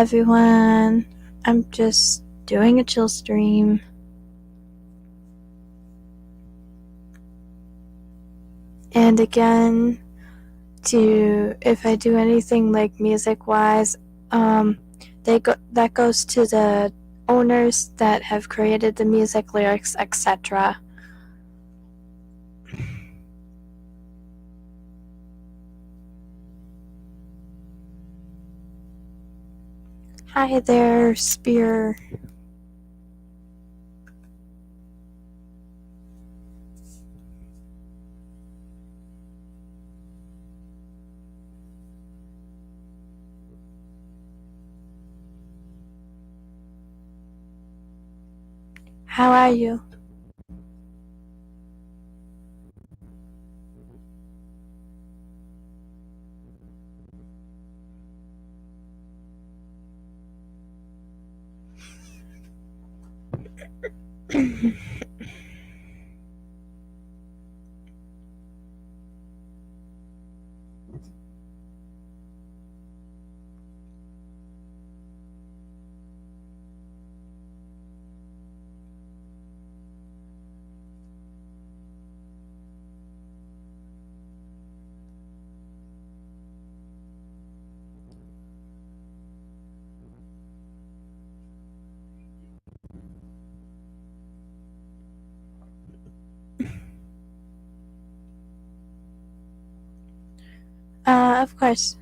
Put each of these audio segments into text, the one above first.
everyone. I'm just doing a chill stream. And again, if I do anything like music-wise, that goes to the owners that have created the music, lyrics, etc. Hi there, Spear. How are you? Of course.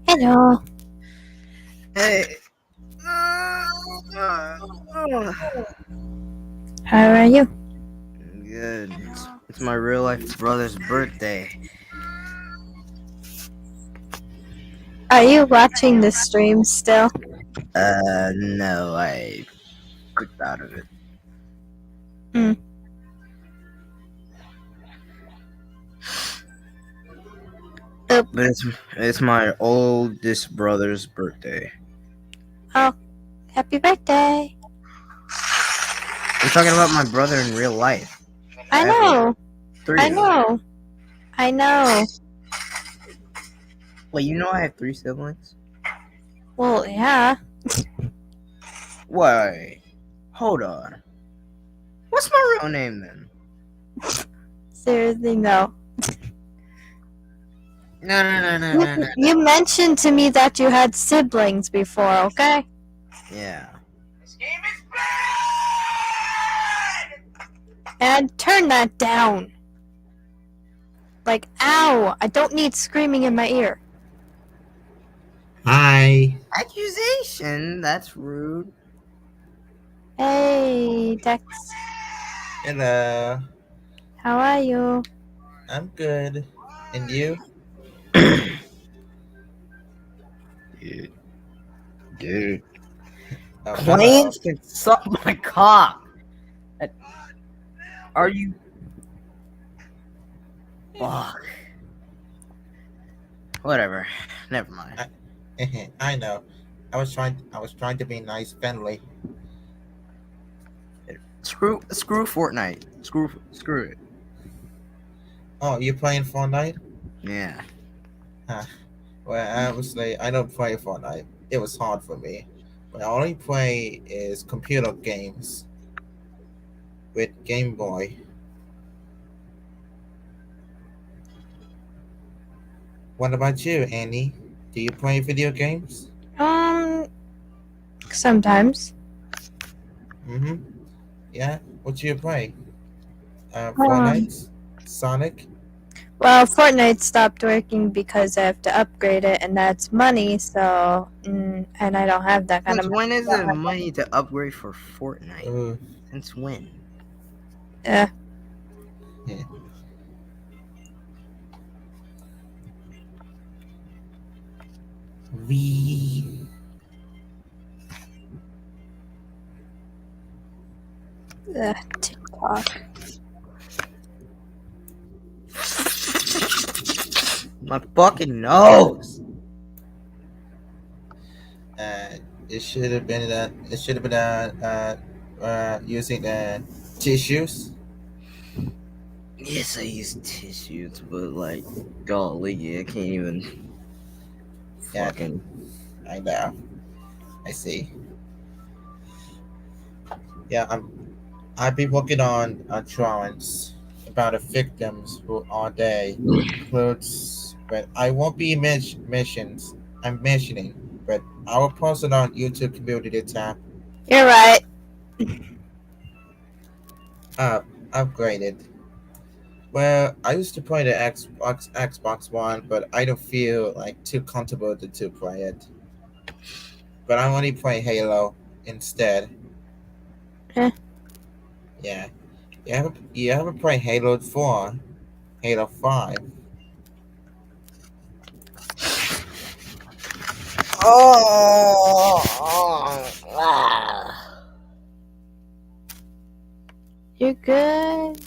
Hello. Hey. How are you? Good. It's my real life brother's birthday. Are you watching the stream still? No, I clicked out of it. But it's my oldest brother's birthday. Oh, happy birthday. I'm talking about my brother in real life. I know. Three. I know. Wait, you know I have 3 siblings? Well, yeah. Why? Hold on. What's my real name then? Seriously, no. No. You mentioned to me that you had siblings before, okay? Yeah. This game is bad! And turn that down. Like, ow! I don't need screaming in my ear. Hi. Accusation? That's rude. Hey, Dex. Hello. How are you? I'm good. And you? Dude. Oh, Planes can suck my cock. Are you? Fuck. Whatever. Never mind. I know. I was trying to be nice, friendly. Screw Fortnite. Screw it. Oh, you playing Fortnite? Yeah. Well, obviously, I don't play Fortnite. It was hard for me. But I only play is computer games with Game Boy. What about you, Annie? Do you play video games? Sometimes. Yeah. What do you play? Um, Fortnite, Sonic. well, Fortnite stopped working because I have to upgrade it, and that's money. So, and I don't have that kind of Since money. when is there money to upgrade for Fortnite? Uh, Since when? Yeah. yeah. V. TikTok. My fucking nose. It should have been that. It should have been using tissues. Yes, I use tissues, but like, golly, I can't even Yeah. fucking. I know. I see. Yeah, I've been working on drawings about the victims who are they includes, but I won't be mentions. I'm mentioning, but I will post it on YouTube community tab. You're right. Upgraded. Well, I used to play the Xbox One, but I don't feel like too comfortable to play it. But I only play Halo instead. Eh. Yeah. You ever play Halo 4? Halo 5? You're good.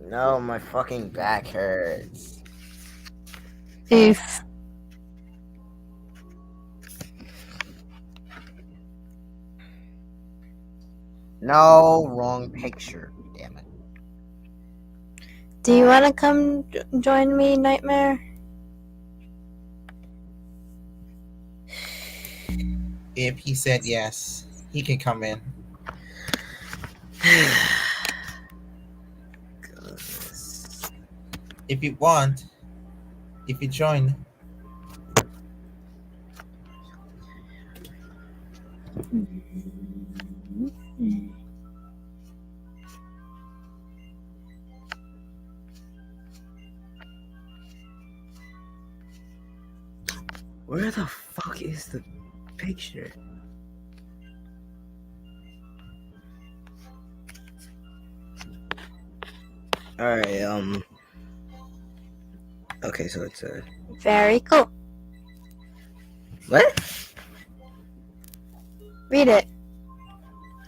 No, my fucking back hurts. If No, wrong picture. Damn it. do you want to come join me, Nightmare? If he said yes, he can come in. Goodness. If you want, if you join. Where the fuck is the picture? Alright, okay, so it's a. Very cool. What? Read it.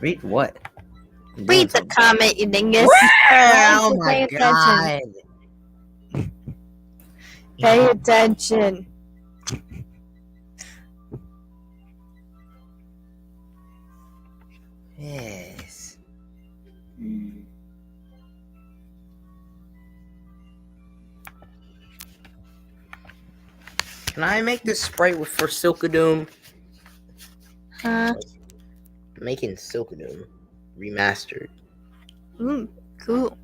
Read what? I'm doing Read the something. comment, you dingus. Oh Pay my attention. god. Pay attention. Yes. Can I make this sprite with for Silkadoom? Making Silkadoom remastered. Cool.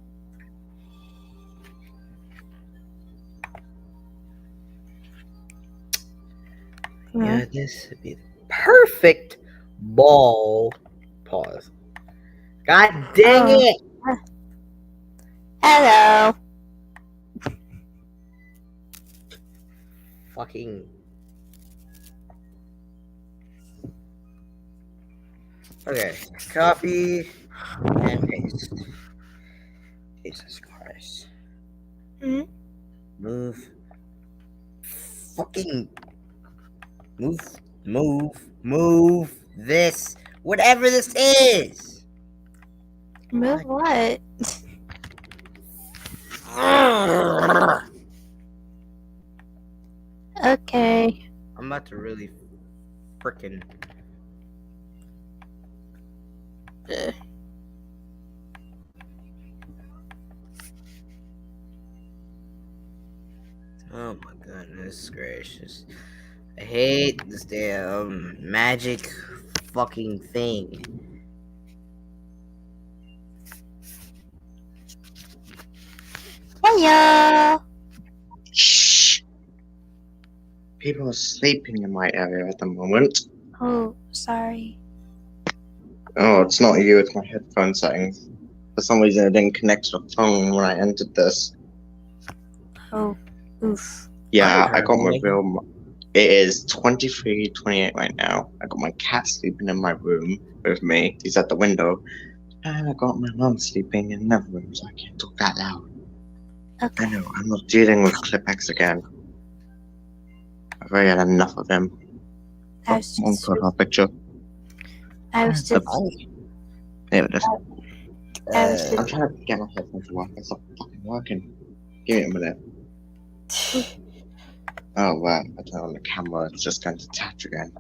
Yeah, this would be the perfect ball. Pause. God dang Oh. it! Hello. Fucking. Okay, copy and paste. Jesus Christ. Mhm. Move. Fucking. Move this. Whatever this is. Move what? Okay. I'm about to really frickin'. Oh my goodness gracious. I hate this damn magic fucking thing. Hiya. Shh. People are sleeping in my area at the moment. Oh, sorry. Oh, it's not you, it's my headphone settings. For some reason, it didn't connect to the phone when I entered this. Oh, oof. Yeah, Hi, I got my Harmony. real. It is 23:28 right now. I got my cat sleeping in my room with me. He's at the window. And I got my mom sleeping in another room, so I can't talk that loud. Okay. I know, I'm not dealing with ClipX again. I've already had enough of him. I was One just, profile picture. I was just, There it is. I was I'm just, trying to get my headphones to work. It's not fucking working. Give me a minute. Oh, wow. I turn on the camera. It's just going to detach again.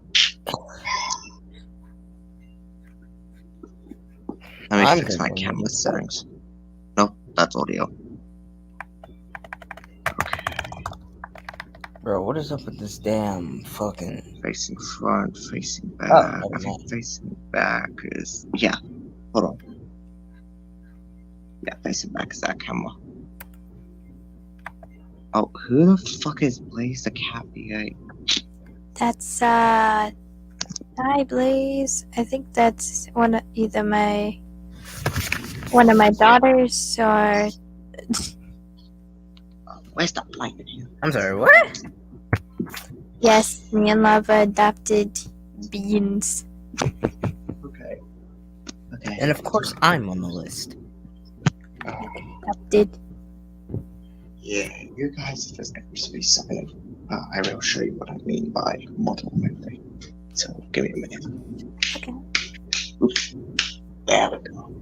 Let me I'm fix my thinking camera maybe- settings. Nope, that's audio. Bro, what is up with this damn fucking... Facing front, facing back. Oh, I never think mind. facing back is. Yeah. Hold on. Yeah, facing back is that camera. Oh, who the fuck is Blaze the Cat V8? that's, Hi Blaze. I think that's either one of my daughters or, Where's the light in here? I'm sorry, what? yes, me and Lava adopted beans. Okay. Okay. And of course I'm on the list. Adopted. Yeah, you guys just have to be something. I will show you what I mean by model memory. So give me a minute. Okay. Oops. There we go.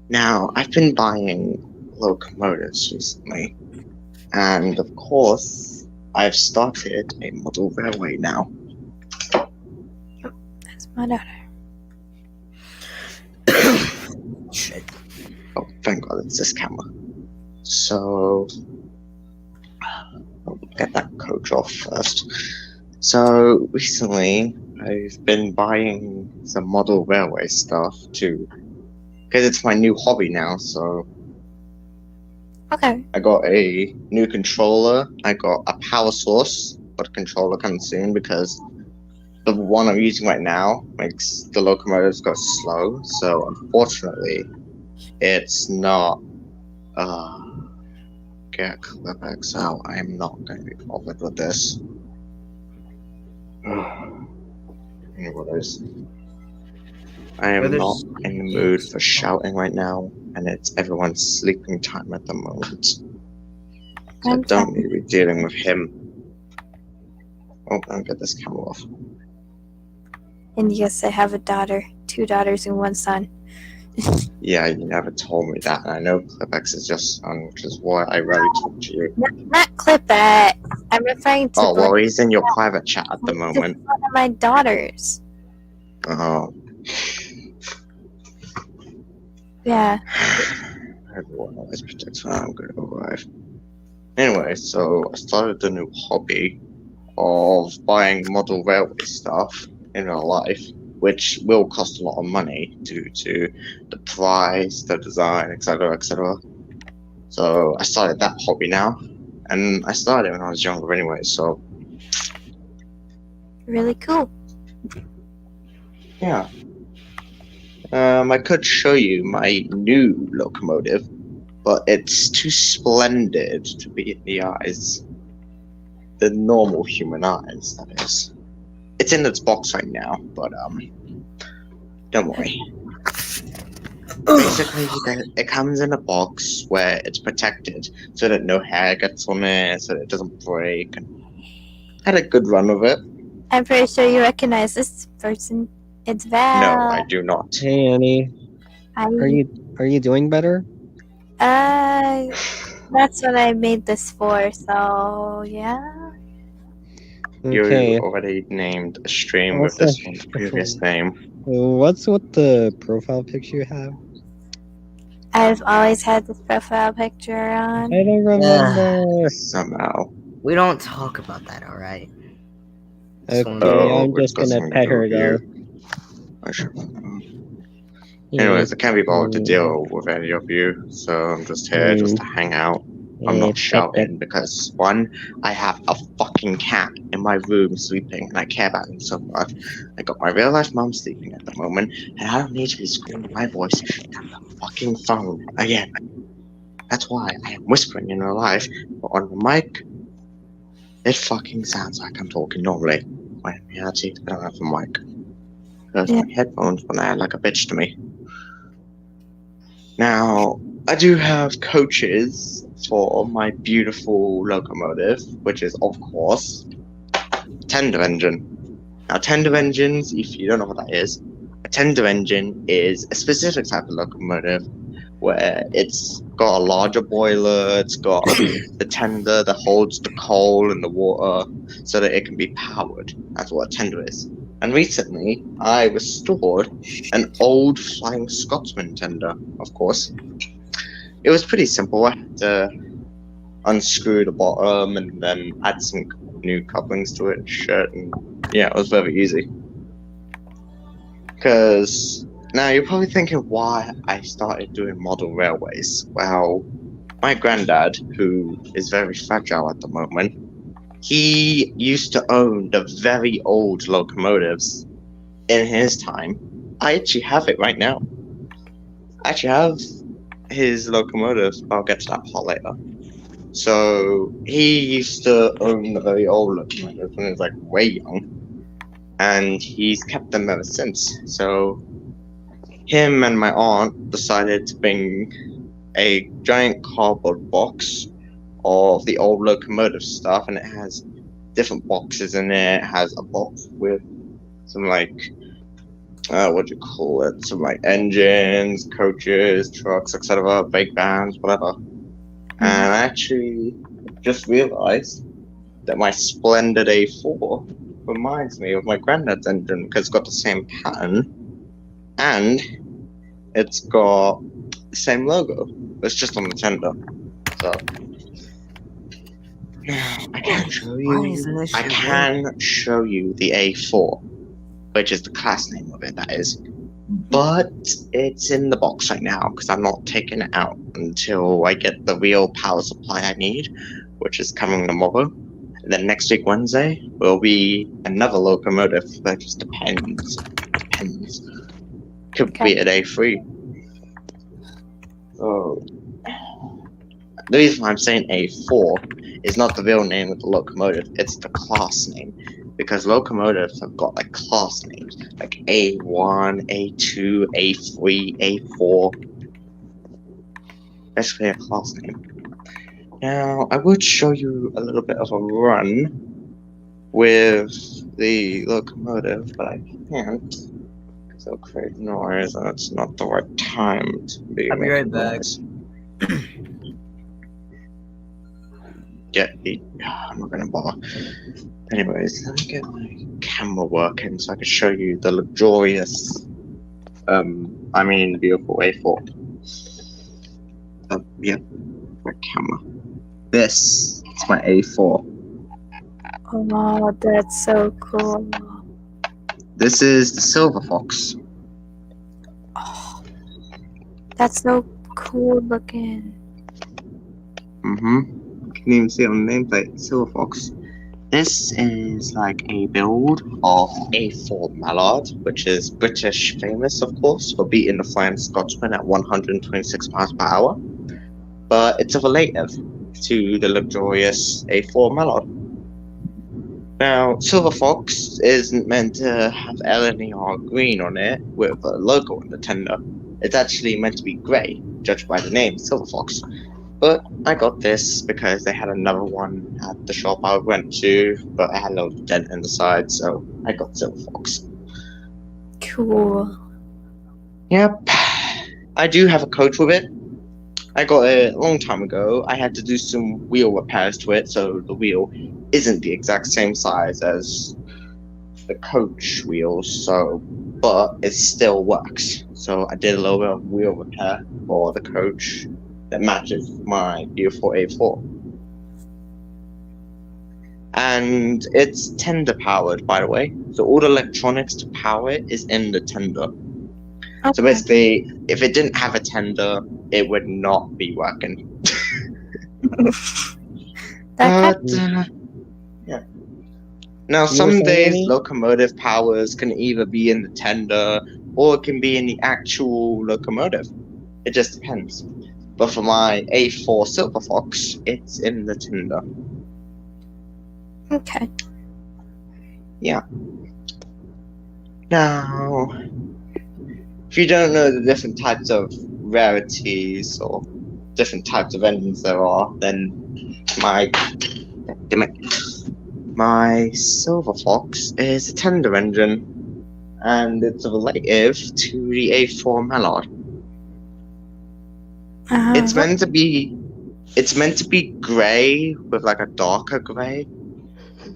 Now I've been buying locomotives recently, and of course I've started a model railway now. That's my daughter. Shit. Oh, thank God it's this camera. So I'll get that coach off first. So recently I've been buying some model railway stuff too, because it's my new hobby now. So Okay. I got a new controller. I got a power source, but a controller coming soon because the one I'm using right now makes the locomotives go slow. So unfortunately, it's not. Get ClipX out. I am not going to be bothered with this. Anyways, I am Brothers, not in the mood for shouting right now, and it's everyone's sleeping time at the moment. So I I'm don't fine. need to be dealing with him. Oh, I'll get this camera off. And yes, I have a daughter, 2 daughters and 1 son. Yeah, you never told me that, and I know ClipX is your son, which is why I rarely talk to you. Not clip that. I'm referring to Oh, well, he's in your private chat at the moment. one of my daughters. Oh. Yeah. Everyone always predicts when I'm going to arrive. Anyway, so I started a new hobby of buying model railway stuff in real life, which will cost a lot of money due to the price, the design, etc., etc. So I started that hobby now, and I started it when I was younger anyway, so Really cool. yeah. I could show you my new locomotive, but it's too splendid to be in the eyes. The normal human eyes, that is. It's in its box right now, but don't worry. Basically, it comes in a box where it's protected so that no hair gets on it, so that it doesn't break. And I had a good run of it. I'm pretty sure you recognize this person. It's Val. No, I do not. Hey Annie, are you doing better? That's what I made this for, so yeah. Okay. You already named a stream with Also- this one's previous name. What's with the profile picture you have? I've always had this profile picture on. I don't remember. Somehow. We don't talk about that, alright? Okay, Oh, I'm just gonna pet her though. I should. Anyways, I can't be bothered to deal with any of you, so I'm just here just to hang out. I'm not It's shouting because one, I have a fucking cat in my room sleeping and I care about him so much. I got my real life mom sleeping at the moment and I don't need to be screaming my voice down the fucking phone again. That's why I am whispering in real life, but on the mic, it fucking sounds like I'm talking normally. When in reality, I don't have a mic. Because Yeah. my headphones when I act like a bitch to me. Now, I do have coaches for my beautiful locomotive, which is, of course, tender engine. Now, tender engines, if you don't know what that is, a tender engine is a specific type of locomotive where it's got a larger boiler, it's got the tender that holds the coal and the water so that it can be powered. That's what a tender is. And recently, I restored an old Flying Scotsman tender, of course. It was pretty simple. I had to unscrew the bottom and then add some new couplings to it and shit, and yeah, it was very easy. Because now you're probably thinking why I started doing model railways. Well, my granddad, who is very fragile at the moment, he used to own the very old locomotives in his time. I actually have it right now. I actually have his locomotive. I'll get to that part later. So he used to own the very old locomotives when he was like way young, and he's kept them ever since. So him and my aunt decided to bring a giant cardboard box of the old locomotive stuff, and it has different boxes in it. It has a box with some like what do you call it? Some like engines, coaches, trucks, etc., brake bands, whatever. And I actually just realized that my Splendid A4 reminds me of my granddad's engine because it's got the same pattern and it's got the same logo. It's just on the tender. So I can show you. I can show you the A4, which is the class name of it. That is, but it's in the box right now because I'm not taking it out until I get the real power supply I need, which is coming tomorrow. And then next week Wednesday will be another locomotive. That just depends. Could be an A3. So the reason why I'm saying A4 is not the real name of the locomotive, it's the class name. Because locomotives have got like class names, like A1, A2, A3, A4. Basically a class name. Now, I would show you a little bit of a run with the locomotive, but I can't. Because it'll create noise and it's not the right time to be I'll be right back. noise. I'm not gonna bother. Anyways, let me get my camera working so I can show you the luxurious, beautiful A4. Yep, my camera. This is my A4. Oh, that's so cool. This is the Silver Fox. Oh, that's so cool looking. You can even see it on the nameplate, Silver Fox. This is like a build of A4 Mallard, which is British famous, of course, for beating the Flying Scotsman at 126 miles per hour. But it's a relative to the luxurious A4 Mallard. Now, Silver Fox isn't meant to have LNER green on it with a logo on the tender. It's actually meant to be grey, judged by the name Silver Fox. But I got this because they had another one at the shop I went to, but I had a little dent in the side, so I got Silver Fox. Cool. Yep. I do have a coach with it. I got it a long time ago. I had to do some wheel repairs to it, so the wheel isn't the exact same size as the coach wheels, but it still works. So I did a little bit of wheel repair for the coach that matches my beautiful A4. And it's tender powered, by the way. So all the electronics to power it is in the tender. Okay. So basically, if it didn't have a tender, it would not be working. That But yeah. Now, You were some saying, days Annie? locomotive powers can either be in the tender or it can be in the actual locomotive. It just depends. But for my A4 Silver Fox, it's in the tender. okay. Now, if you don't know the different types of rarities or different types of engines there are, then my Silver Fox is a tender engine, and it's relative to the A4 Mallard. It's meant to be grey with like a darker grey,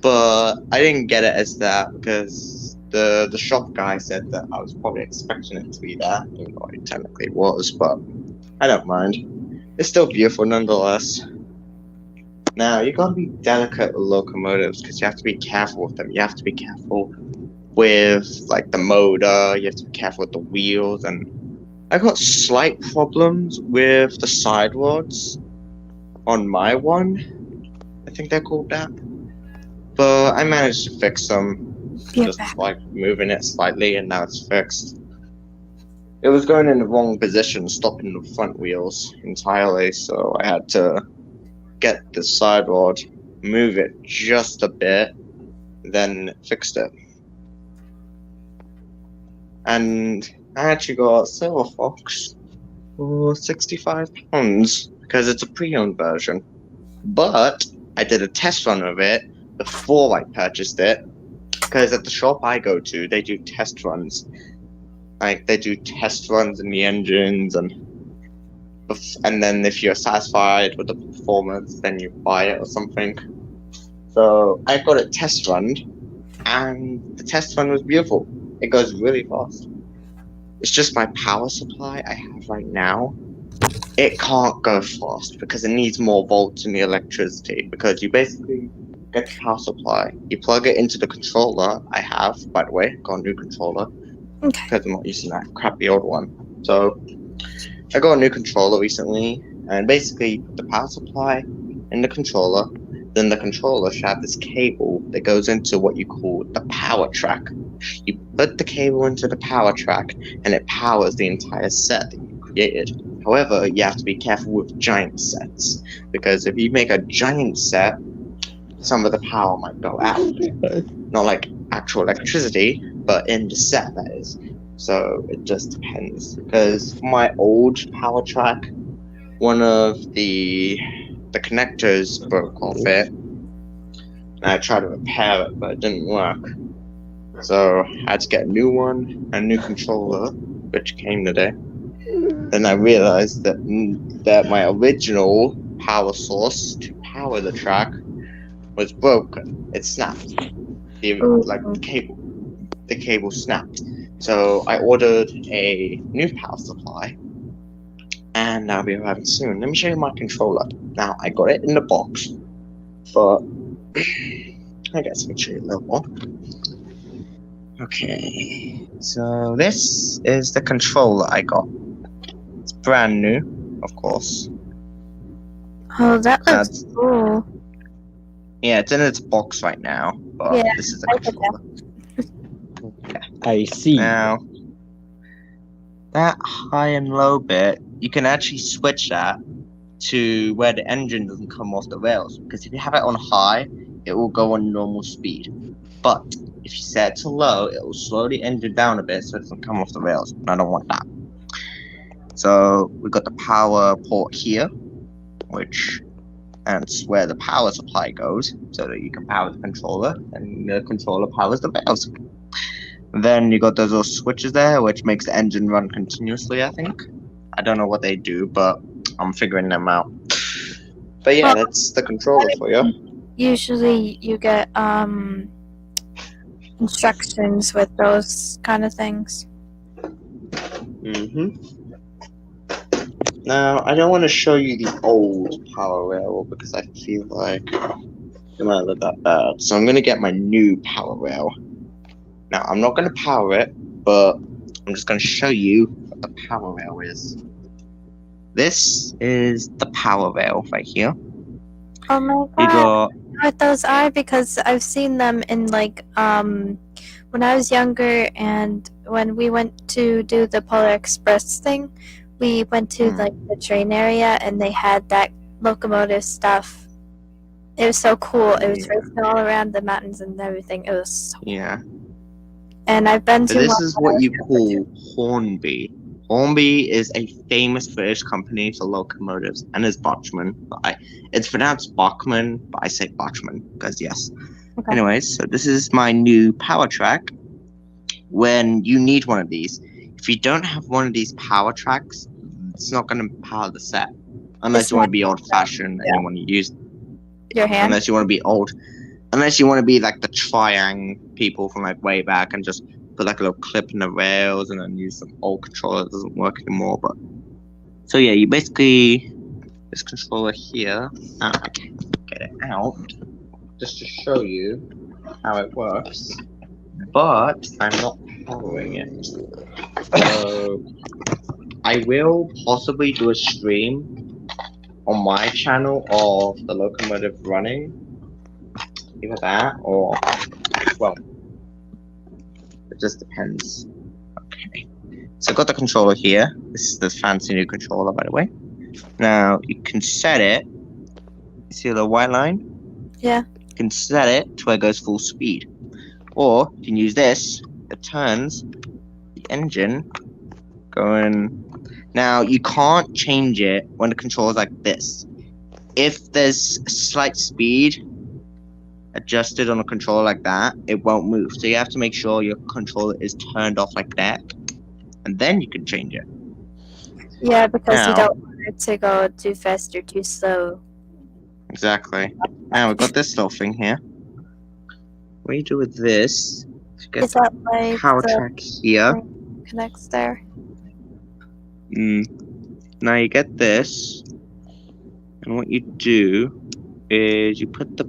but I didn't get it as that because the shop guy said that I was probably expecting it to be that, even though it technically was, but I don't mind. It's still beautiful nonetheless. Now, you gotta be delicate with locomotives because you have to be careful with them. You have to be careful with like the motor, you have to be careful with the wheels, and I got slight problems with the side rods on my one. I think they're called that. But I managed to fix them. You're Just back. like moving it slightly, and now it's fixed. It was going in the wrong position, stopping the front wheels entirely, so I had to get the side rod, move it just a bit, then fixed it. And I actually got a Silver Fox for £65 because it's a pre-owned version. But I did a test run of it before I purchased it, because at the shop I go to, they do test runs. Like, they do test runs in the engines, and then if you're satisfied with the performance, then you buy it or something. So I got it test run, and the test run was beautiful. It goes really fast. It's just my power supply I have right now. It can't go fast because it needs more volts in the electricity, because you basically get the power supply, you plug it into the controller I have, by the way, got a new controller, Okay. because I'm not using that crappy old one. So I got a new controller recently, and basically you put the power supply in the controller, then the controller should have this cable that goes into what you call the power track. You put the cable into the power track, and it powers the entire set that you created. However, you have to be careful with giant sets, because if you make a giant set, some of the power might go out. Not like actual electricity, but in the set, that is. So it just depends. Because for my old power track, one of the connectors broke off it, and I tried to repair it, but it didn't work. So I had to get a new one, a new controller, which came today. Then I realized that my original power source to power the track was broken. It snapped. The cable snapped. So I ordered a new power supply, and that'll be arriving soon. Let me show you my controller. Now, I got it in the box, but I guess I can show you a little more. Okay, so this is the controller I got. It's brand new, of course. Oh, that looks That's- cool. Yeah, it's in its box right now, but Yeah, this is the I get that. controller. I see. Now, that high and low bit, you can actually switch that to where the engine doesn't come off the rails. Because if you have it on high, it will go on normal speed. But if you set it to low, it will slow the engine down a bit so it doesn't come off the rails. And I don't want that. So we got the power port here, which that's where the power supply goes, so that you can power the controller, and the controller powers the rails. Then you got those little switches there, which makes the engine run continuously, I think. I don't know what they do, but I'm figuring them out. But yeah, that's the controller for you. Usually you get instructions with those kind of things. Now, I don't want to show you the old power rail because I feel like it might look that bad. So I'm going to get my new power rail. Now, I'm not going to power it, but I'm just going to show you what the power rail is. This is the power rail right here. Oh my You god, got what those are because I've seen them in like when I was younger and when we went to do the Polar Express thing, we went to like the train area and they had that locomotive stuff. It was so cool. It was racing all around the mountains and everything. It was so cool. yeah. And I've been So to this one is when I what was you younger, call too. Hornby. Hornby is a famous British company for locomotives and is Bachmann. It's pronounced Bachmann, but I say Bachmann because yes. Okay. Anyways, so this is my new power track. When you need one of these, if you don't have one of these power tracks, it's not going to power the set. Unless It's you want to not be old-fashioned and you want to use, Your hand? unless you want to be old, unless you want to be like the Triang people from like way back and just put like a little clip in the rails and then use some old controller that doesn't work anymore. But so yeah, you basically this controller here. I can get it out just to show you how it works. But I'm not powering it. So I will possibly do a stream on my channel of the locomotive running. Either that or, well, it just depends. Okay. So I've got the controller here. This is the fancy new controller, by the way. Now, you can set it. You see the white line? Yeah. You can set it to where it goes full speed. Or you can use this. It turns the engine going. Now, you can't change it when the controller's like this. If there's slight speed adjusted on a controller like that, it won't move. So you have to make sure your controller is turned off like that, and then you can change it. Yeah, because you Now- don't want it to go too fast or too slow. Exactly. Now we've got this little thing here. What do you do with this? To get Is that like power the track here. connects there? Now you get this, and what you do is you put the.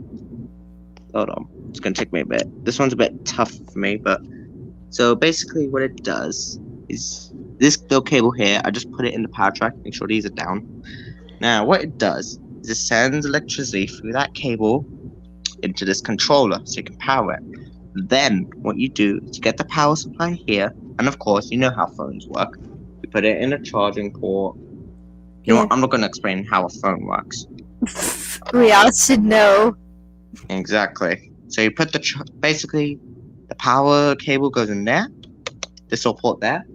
Hold on, it's gonna take me a bit. This one's a bit tough for me, but so basically what it does is this little cable here. I just put it in the power track. Make sure these are down. Now what it does is it sends electricity through that cable into this controller, so you can power it. Then what you do is you get the power supply here, and of course you know how phones work. You put it in a charging port. You know what? I'm not going to explain how a phone works. We all should know. Exactly. So you put basically the power cable goes in there. This will port there.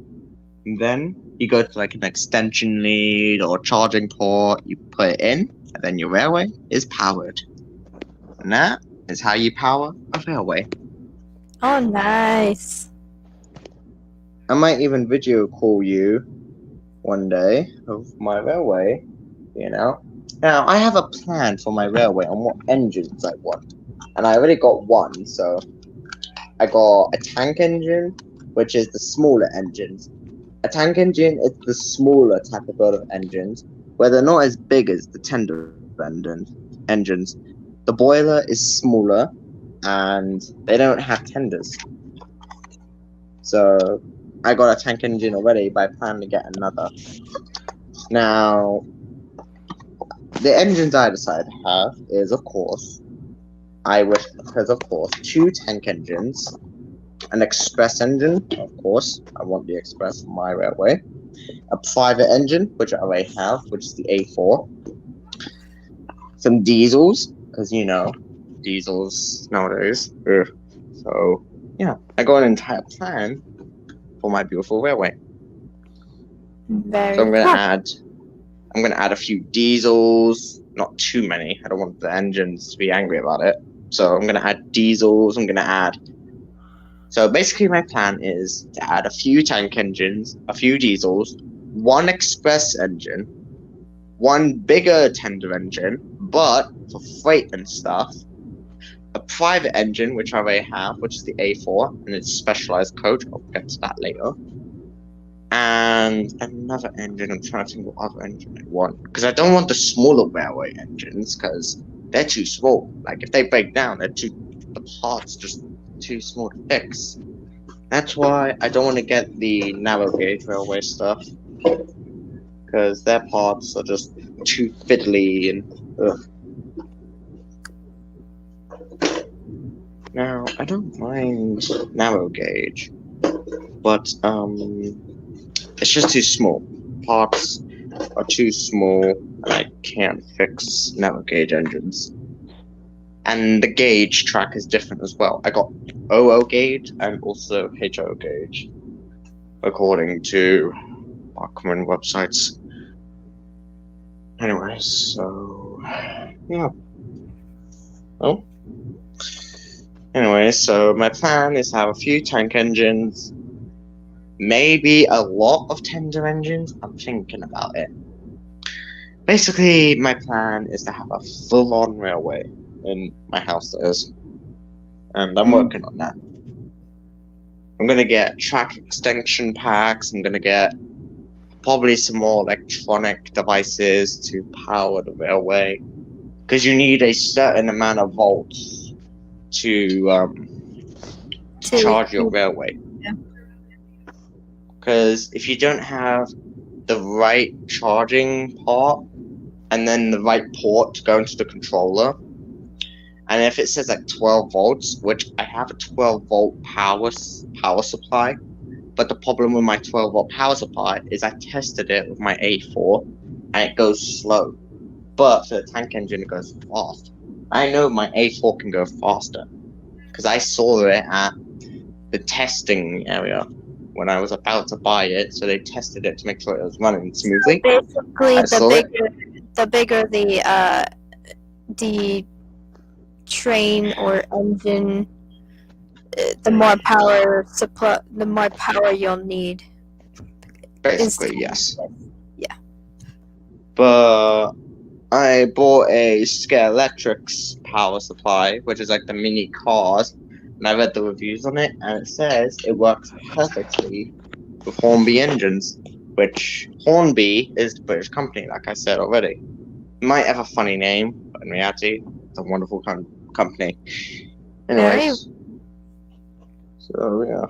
And then you go to like an extension lead or charging port. You put it in, and then your railway is powered. And that is how you power a railway. Oh, nice. I might even video call you one day of my railway, you know. Now, I have a plan for my railway on what engines I want. And I already got one, so I got a tank engine, which is the smaller engines. A tank engine is the smaller type of build of engines, where they're not as big as the tender engines. The boiler is smaller, and they don't have tenders. So I got a tank engine already, but I plan to get another. Now, the engines I decided to have is, of course, two tank engines, an express engine, of course, I want the express on my railway, a private engine, which I already have, which is the A4, some diesels, because you know, diesels nowadays. Ugh. So, yeah, I got an entire plan for my beautiful railway. Very So I'm cool. gonna add a few diesels, not too many. I don't want the engines to be angry about it. So I'm gonna add diesels. So basically my plan is to add a few tank engines, a few diesels, one express engine, one bigger tender engine, but for freight and stuff, a private engine, which I already have, which is the A4, and it's specialized coach. I'll get to that later. And another engine. I'm trying to think what other engine I want, because I don't want the smaller railway engines, because they're too small. Like if they break down, the parts just too small to fix. That's why I don't want to get the narrow gauge railway stuff, because their parts are just too fiddly and ugh. Now, I don't mind narrow gauge, but it's just too small. Parts are too small, and I can't fix narrow gauge engines. And the gauge track is different as well. I got OO gauge and also HO gauge, according to our common websites. Anyways, so yeah. Oh. Anyway, so my plan is to have a few tank engines, maybe a lot of tender engines. I'm thinking about it. Basically, my plan is to have a full-on railway in my house, that is. And I'm working on that. I'm gonna get track extension packs. I'm gonna get probably some more electronic devices to power the railway, because you need a certain amount of volts to charge your railway. Yeah. Because if you don't have the right charging part and then the right port to go into the controller, and if it says 12 volts, which I have a 12 volt power supply, but the problem with my 12 volt power supply is I tested it with my A4 and it goes slow, but for the tank engine it goes fast. I know my A4 can go faster because I saw it at the testing area when I was about to buy it, so they tested it to make sure it was running smoothly. Basically, I saw it. the bigger the train or engine, the more power you'll need. Basically, yes. Yeah. But I bought a Scalextric power supply, which is like the mini cars, and I read the reviews on it, and it says it works perfectly with Hornby engines, which Hornby is the British company, like I said already. It might have a funny name, but in reality, it's a wonderful company. Anyways, so yeah.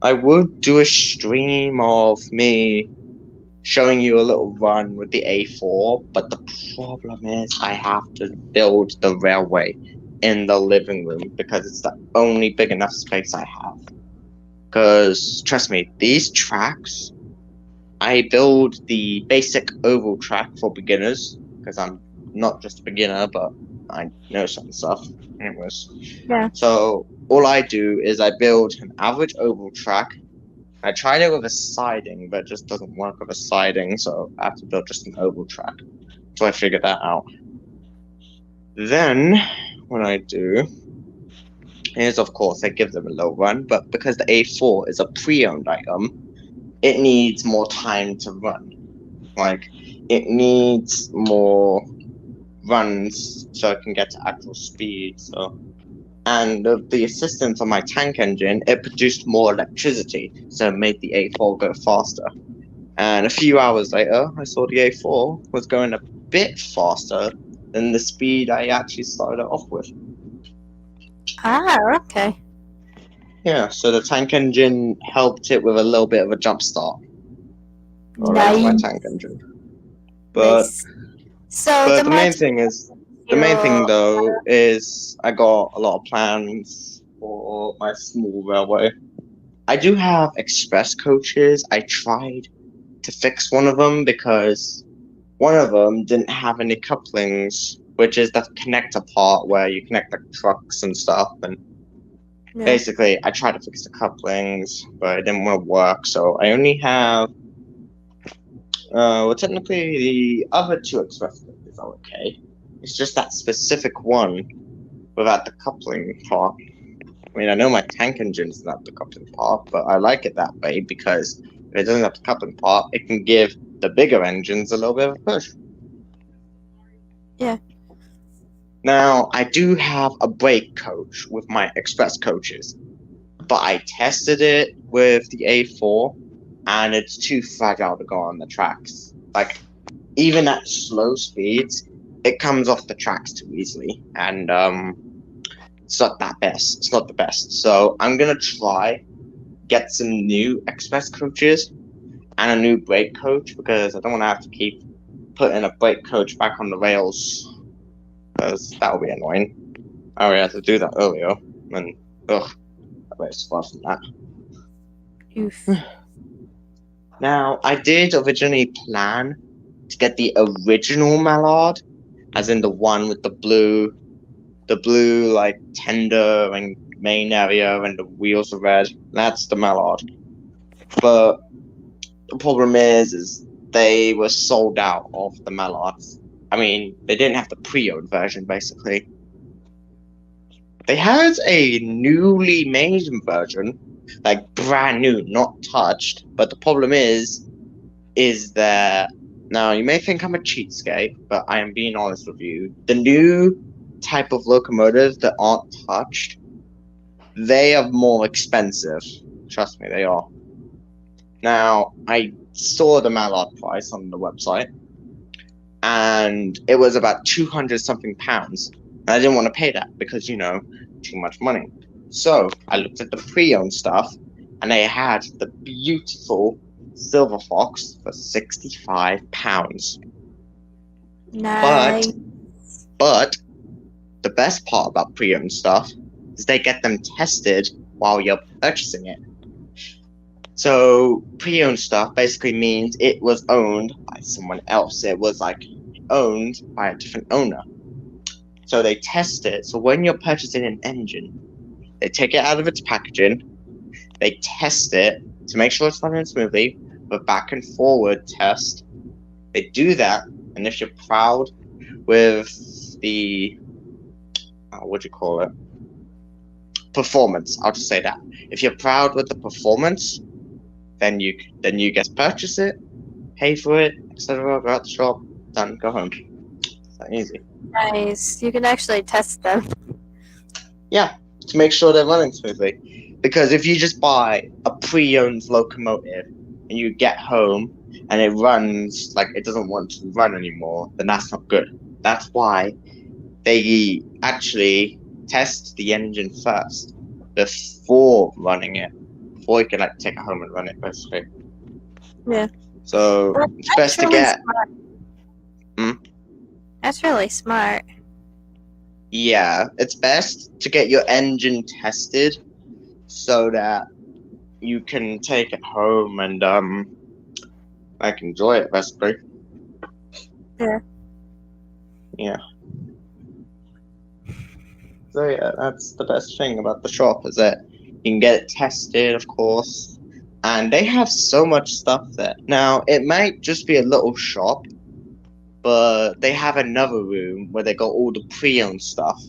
I would do a stream of me showing you a little run with the A4, but the problem is I have to build the railway in the living room because it's the only big enough space I have. Because, trust me, these tracks, I build the basic oval track for beginners, because I'm not just a beginner, but I know some stuff. Anyways. Yeah. So, all I do is I build an average oval track. I tried it with a siding, but it just doesn't work with a siding, so I have to build just an oval track. So I figured that out. Then, what I do is, of course, I give them a low run, but because the A4 is a pre-owned item, it needs more time to run. Like, it needs more runs so it can get to actual speed, so... And the assistance on my tank engine, it produced more electricity, so it made the A4 go faster. And a few hours later, I saw the A4 was going a bit faster than the speed I actually started off with. Ah, okay. Yeah, so the tank engine helped it with a little bit of a jump start. Nice. My tank engine. But, Nice. So the main thing is, the main thing though is I got a lot of plans for my small railway. I do have express coaches. I tried to fix one of them because one of them didn't have any couplings, which is the connector part where you connect the trucks and stuff. And basically, I tried to fix the couplings, but it didn't want to work. So I only have, well, technically the other two express coaches are okay. It's just that specific one without the coupling part. I mean, I know my tank engine's not the coupling part, but I like it that way because if it doesn't have the coupling part, it can give the bigger engines a little bit of a push. Yeah. Now, I do have a brake coach with my express coaches, but I tested it with the A4, and it's too fragile to go on the tracks. Like, even at slow speeds, it comes off the tracks too easily, and it's not that best. It's not the best. So I'm gonna try get some new express coaches and a new brake coach because I don't want to have to keep putting a brake coach back on the rails because that will be annoying. I already had to do that earlier, and ugh, I better far from that. Oof. Now, I did originally plan to get the original Mallard, as in the one with the blue like tender and main area, and the wheels are red. That's the Mallard. But the problem is they were sold out of the Mallards. I mean, they didn't have the pre-owned version, basically. They had a newly made version, like brand new, not touched. But the problem is that now you may think I'm a cheapskate, but I am being honest with you. The new type of locomotives that aren't touched, they are more expensive. Trust me, they are. Now, I saw the Mallard price on the website, and it was about 200 something pounds. And I didn't want to pay that because, you know, too much money. So I looked at the pre-owned stuff, and they had the beautiful Silver Fox for £65. Nice. But the best part about pre-owned stuff is they get them tested while you're purchasing it. So pre-owned stuff basically means it was owned by someone else. It was like owned by a different owner. So they test it. So when you're purchasing an engine, they take it out of its packaging, they test it to make sure it's running smoothly, but back and forward test. They do that, and if you're proud with the what do you call it? Performance. I'll just say that. If you're proud with the performance, then you get to purchase it, pay for it, etc. Go out the shop, done, go home. It's that easy. Nice. You can actually test them. Yeah, to make sure they're running smoothly. Because if you just buy a pre-owned locomotive and you get home and it runs like it doesn't want to run anymore, then that's not good. That's why they actually test the engine first before running it, before you can like take it home and run it, basically. Yeah. So it's best to really get. smart. That's really smart. Yeah, it's best to get your engine tested so that you can take it home and like enjoy it, basically. Yeah. Yeah. So yeah, that's the best thing about the shop, is that you can get it tested, of course, and they have so much stuff there. Now, it might just be a little shop, but they have another room where they got all the pre-owned stuff.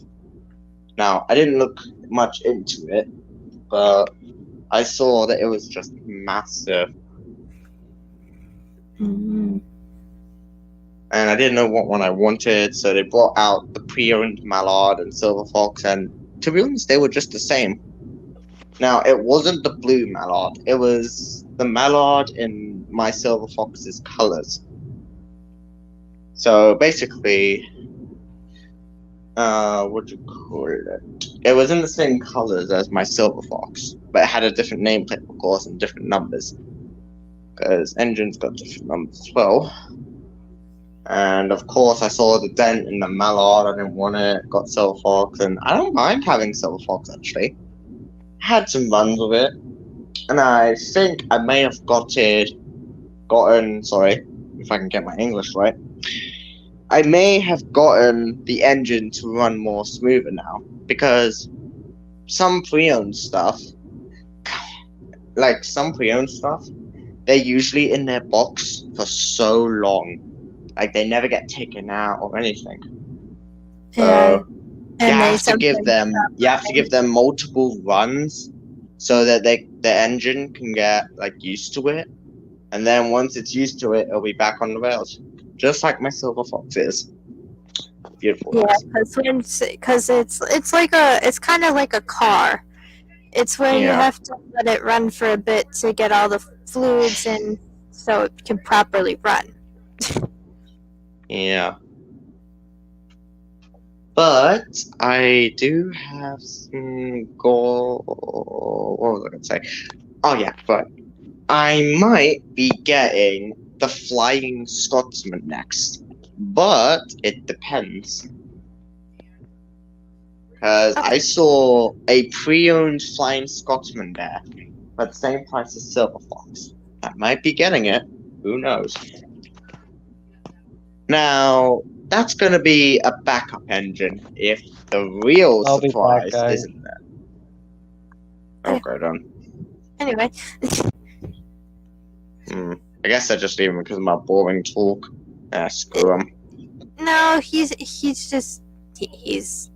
Now, I didn't look much into it, but I saw that it was just massive, Mm-hmm. and I didn't know what one I wanted, so they brought out the pre-owned Mallard and Silver Fox, and to be honest, they were just the same. Now, it wasn't the blue Mallard, it was the Mallard in my Silver Fox's colors. So basically, what do you call it? It was in the same colors as my Silver Fox, but it had a different nameplate, of course, and different numbers. Because engines got different numbers as well. And of course, I saw the dent in the Mallard. I didn't want it. Got Silver Fox, and I don't mind having Silver Fox actually. Had some runs with it, and I think I may have gotten. Sorry, if I can get my English right. I may have gotten the engine to run more smoother now, because some pre-owned stuff, they're usually in their box for so long. Like, they never get taken out or anything. So you have to give them multiple runs so that the engine can get like used to it, and then once it's used to it, it'll be back on the rails, just like my Silver Fox is. Beautiful. Yeah, because it's kind of like a car. It's where you have to let it run for a bit to get all the fluids in, so it can properly run. Yeah. But I do have some goal. What was I going to say? Oh yeah, but I might be getting the Flying Scotsman next. But it depends. Because I saw a pre-owned Flying Scotsman there, for the same price as Silver Fox. I might be getting it. Who knows? Now, that's going to be a backup engine if the real I'll be back, surprise guys. isn't there. Okay, done. Anyway, I guess they're just leaving because of my boring talk. Screw 'em. no, he's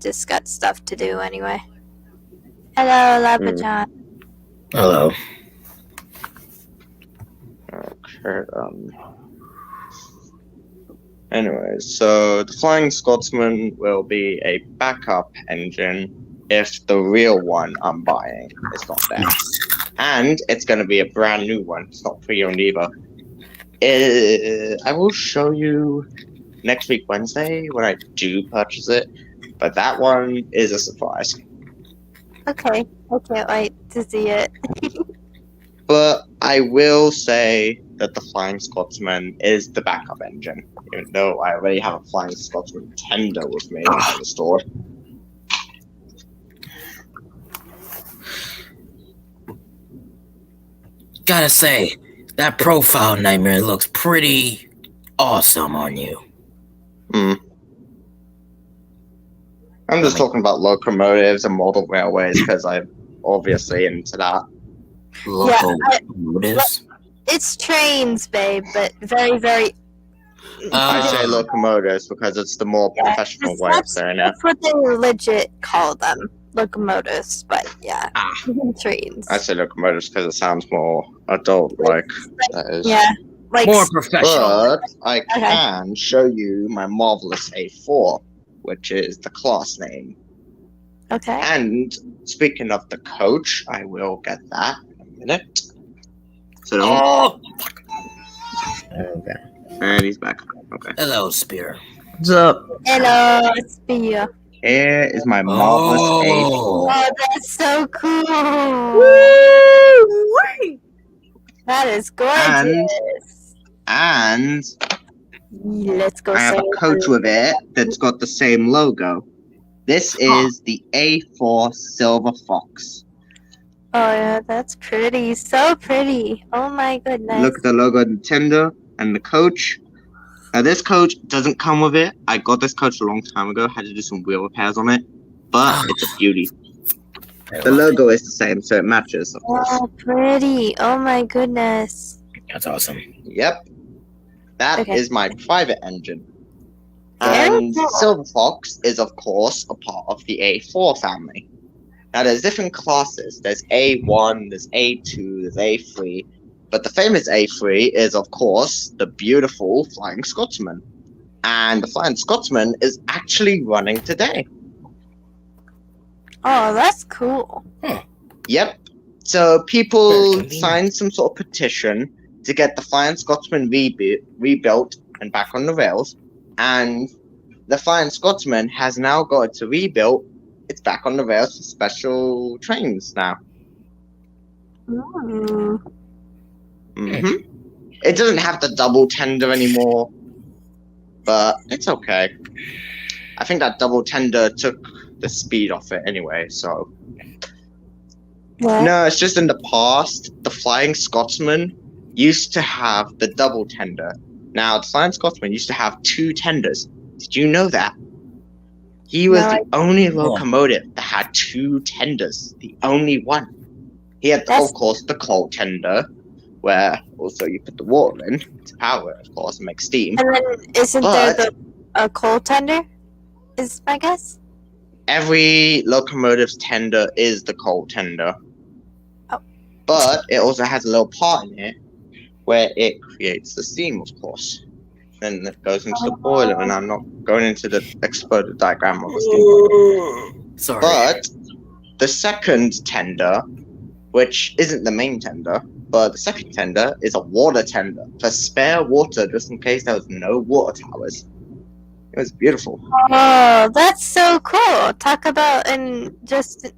just got stuff to do anyway. Hello, Labajon. Hello. Okay, anyways, so the Flying Scotsman will be a backup engine if the real one I'm buying is not there. And it's going to be a brand new one. It's not pre-owned either. I will show you next week Wednesday when I do purchase it. But that one is a surprise. Okay, I can't wait to see it. But I will say that the Flying Scotsman is the backup engine, even though I already have a Flying Scotsman tender with me in the store. Gotta say, that profile nightmare looks pretty awesome on you. I'm just talking about locomotives and model railways because I'm obviously into that. Locomotives? It's trains, babe, but very, very. I say locomotives because it's the more professional way of saying it. That's what they legit call them, locomotives. But yeah, Ah. trains. I say locomotives because it sounds more adult-like. That is. Yeah, like More professional. But I can show you my Marvelous A4, which is the class name. okay. And speaking of the coach, I will get that in a minute. So, Oh! Okay. and he's back. Okay. Hello, Spear. What's up? Hello, Spear. Here is my Marvelous Oh. Oh, that's so cool. That is gorgeous. And Let's go. I have a coach with it that's got the same logo. This is the A4 Silver Fox. Oh yeah, that's pretty. So pretty. Oh my goodness. Look at the logo of Nintendo and the coach. Now this coach doesn't come with it. I got this coach a long time ago. Had to do some wheel repairs on it, but it's a beauty. The logo is the same, so it matches, of course. Oh, pretty. Oh my goodness. That's awesome. Yep. That is Okay. my private engine. Very And cool. Silver Fox is, of course, a part of the A4 family. Now, there's different classes. There's A1, there's A2, there's A3. But the famous A3 is, of course, the beautiful Flying Scotsman. And the Flying Scotsman is actually running today. Oh, that's cool. Yep. So Very people convenient. signed some sort of petition to get the Flying Scotsman rebuilt and back on the rails. And the Flying Scotsman has now got it to rebuilt. It's back on the rails for special trains now. Ooh. It doesn't have the double tender anymore, but it's okay. I think that double tender took the speed off it anyway, so. What? No, it's just in the past, the Flying Scotsman used to have the double tender. Now, the Flying Scotsman used to have 2 tenders. Did you know that? He was No, the only locomotive that had 2 tenders. The only one. He had, That's- of course, the coal tender, where also you put the water in to power it, of course, and make steam. And then isn't there But- a coal tender? Is my guess? Every locomotive's tender is the coal tender. Oh. But it also has a little part in it where it creates the steam, of course. Then it goes into the boiler, and I'm not going into the exploded diagram of a steam. Sorry. But the second tender, which isn't the main tender, but the second tender is a water tender for spare water, just in case there was no water towers. It was beautiful. Oh, that's so cool. Talk about and just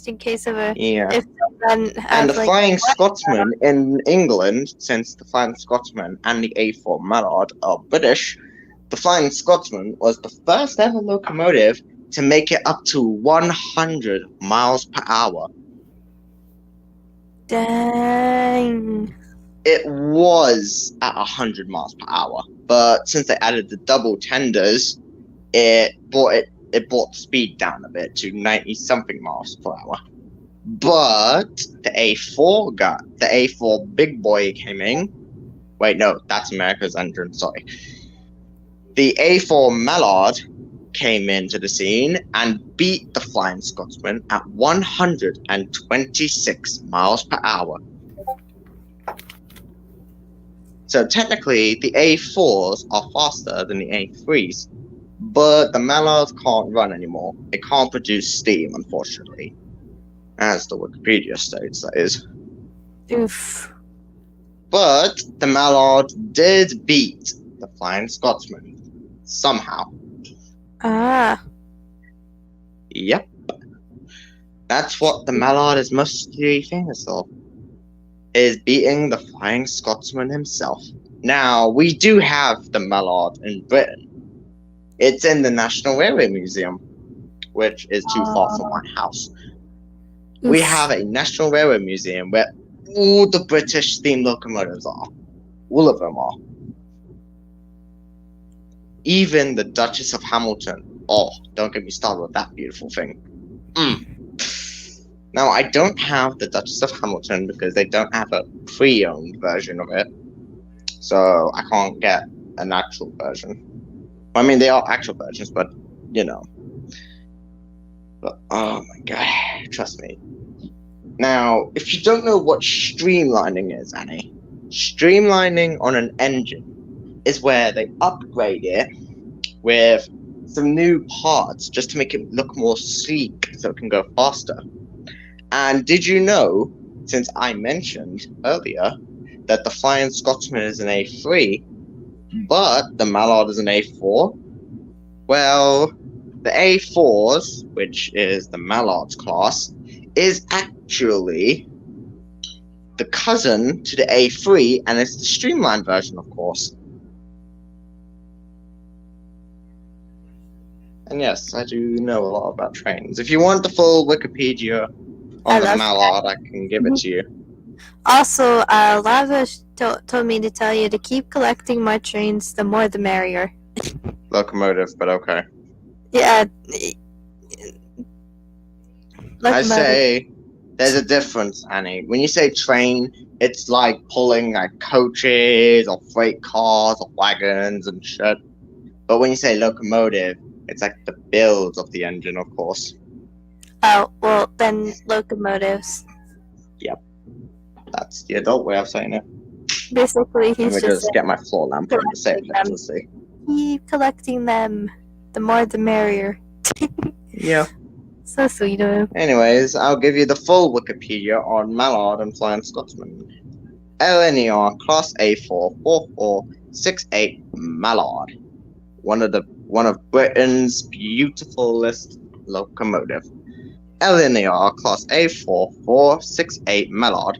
in case of a Yeah. if someone And has the like Flying Scotsman in England, since the Flying Scotsman and the A4 Mallard are British, the Flying Scotsman was the first ever locomotive to make it up to 100 miles per hour. Dang. It was at 100 miles per hour, but since they added the double tenders, it brought the speed down a bit to 90 something miles per hour. But the A4 big boy came in. Wait, no, that's America's engine, sorry. The A4 Mallard came into the scene and beat the Flying Scotsman at 126 miles per hour. So technically, the A4s are faster than the A3s, but the Mallards can't run anymore. It can't produce steam, unfortunately. As the Wikipedia states, that is. Oof. But the Mallard did beat the Flying Scotsman. Somehow. Ah. Yep. That's what the Mallard is mostly famous of. Is beating the Flying Scotsman himself. Now, we do have the Mallard in Britain. It's in the National Railway Museum, which is too far from my house. We Oof. have a National Railway Museum where all the British steam locomotives are. All of them are. Even the Duchess of Hamilton. Oh, don't get me started with that beautiful thing. Now, I don't have the Duchess of Hamilton because they don't have a pre-owned version of it. So I can't get an actual version. I mean, they are actual versions, but, you know. But, oh my god, trust me. Now, if you don't know what streamlining is, Annie, streamlining on an engine is where they upgrade it with some new parts just to make it look more sleek so it can go faster. And did you know, since I mentioned earlier, that the Flying Scotsman is an A3, but the Mallard is an A4? Well, the A4s, which is the Mallard's class, is actually the cousin to the A3, and it's the streamlined version, of course. And yes, I do know a lot about trains. If you want the full Wikipedia I on the love Mallard, I can give it to you. Also, Lava told me to tell you to keep collecting more trains. The more, the merrier. Locomotive, but okay. Yeah. I say there's a difference, Annie. When you say train, it's like pulling like coaches or freight cars or wagons and shit. But when you say locomotive, it's like the build of the engine, of course. Oh, well, then locomotives. That's the adult way of saying it. Basically, Let he's me just just get my floor lamp on to save electricity. keep collecting them. The more, the merrier. Yeah. So sweet of him. Anyways, I'll give you the full Wikipedia on Mallard and Flying Scotsman. LNER Class A4 4468 Mallard. One of Britain's beautifulest locomotive. LNER Class A4 468 Mallard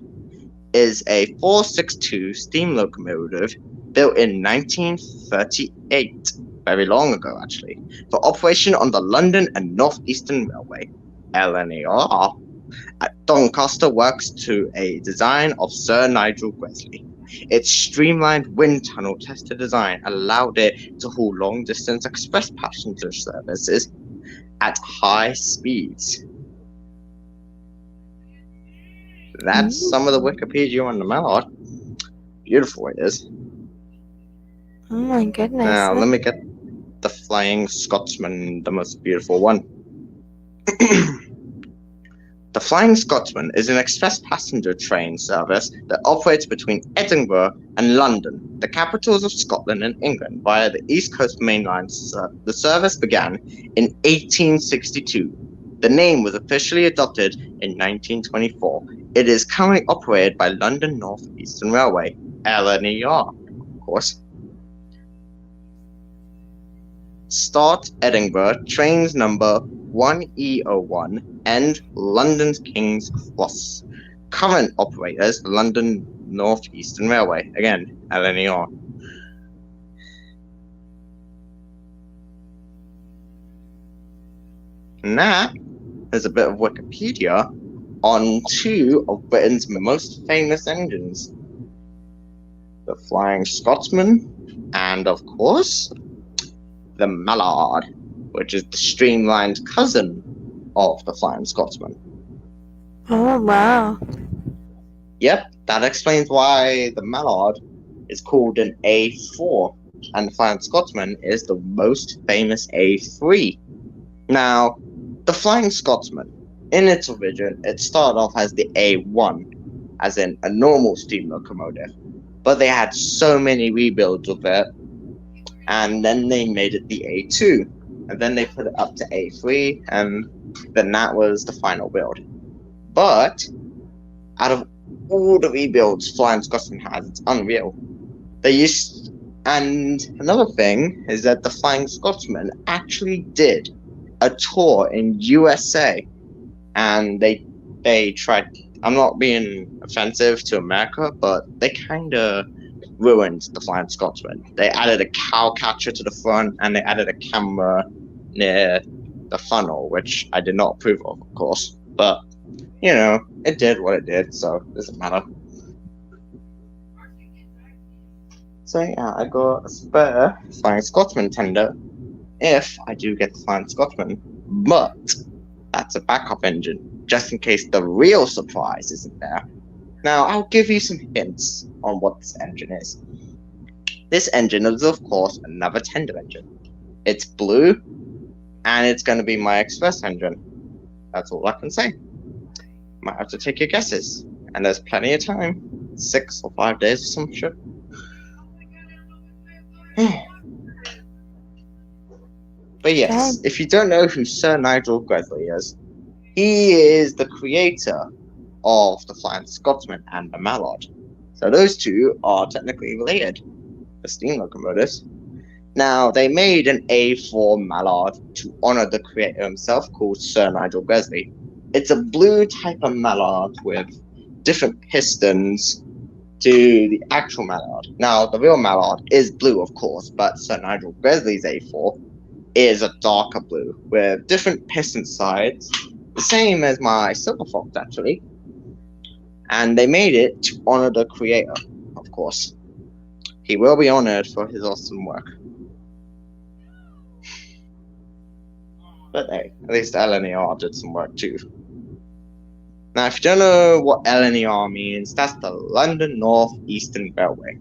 is a 462 steam locomotive built in 1938, very long ago actually, for operation on the London and North Eastern Railway. LNER at Doncaster works to a design of Sir Nigel Gresley. Its streamlined wind tunnel tested design allowed it to haul long-distance express passenger services at high speeds. That's some of the Wikipedia on the Mallard. Beautiful it is. Oh my goodness. Now, let me get the Flying Scotsman, the most beautiful one. The Flying Scotsman is an express passenger train service that operates between Edinburgh and London, the capitals of Scotland and England, via the East Coast Main Line. The service began in 1862. The name was officially adopted in 1924. It is currently operated by London North Eastern Railway, LNER, of course. Start Edinburgh, trains number 1E01, end London's King's Cross. Current operators, London North Eastern Railway, again, LNER. And that is a bit of Wikipedia on two of Britain's most famous engines. The Flying Scotsman, and of course, the Mallard, which is the streamlined cousin of the Flying Scotsman. Oh, wow. Yep, that explains why the Mallard is called an A4, and the Flying Scotsman is the most famous A3. Now, the Flying Scotsman, in its origin, it started off as the A1, as in a normal steam locomotive, but they had so many rebuilds of it, and then they made it the A2, and then they put it up to A3, and then that was the final build. But out of all the rebuilds Flying Scotsman has, it's unreal. And another thing is that the Flying Scotsman actually did a tour in USA, and they tried. I'm not being offensive to America, but they kind of ruined the Flying Scotsman. They added a cow catcher to the front, and they added a camera near the funnel, which I did not approve of course. But you know, it did what it did, so it doesn't matter. So yeah, I got a spare Flying Scotsman tender if I do get the Flying Scotsman, but that's a backup engine, just in case the real surprise isn't there. Now, I'll give you some hints on what this engine is. This engine is, of course, another tender engine. It's blue, and it's going to be my express engine. That's all I can say. Might have to take your guesses, and there's plenty of time. 6 or 5 days or some shit. But yes, if you don't know who Sir Nigel Gresley is, he is the creator of the Flying Scotsman and the Mallard. So those two are technically related, the steam locomotives. Now, they made an A4 Mallard to honor the creator himself, called Sir Nigel Gresley. It's a blue type of Mallard with different pistons to the actual Mallard. Now, the real Mallard is blue, of course, but Sir Nigel Gresley's A4 is a darker blue with different piston sides, the same as my Silver Fox, actually. And they made it to honor the creator, of course. He will be honored for his awesome work. But hey, at least LNER did some work too. Now, if you don't know what LNER means, that's the London North Eastern Railway.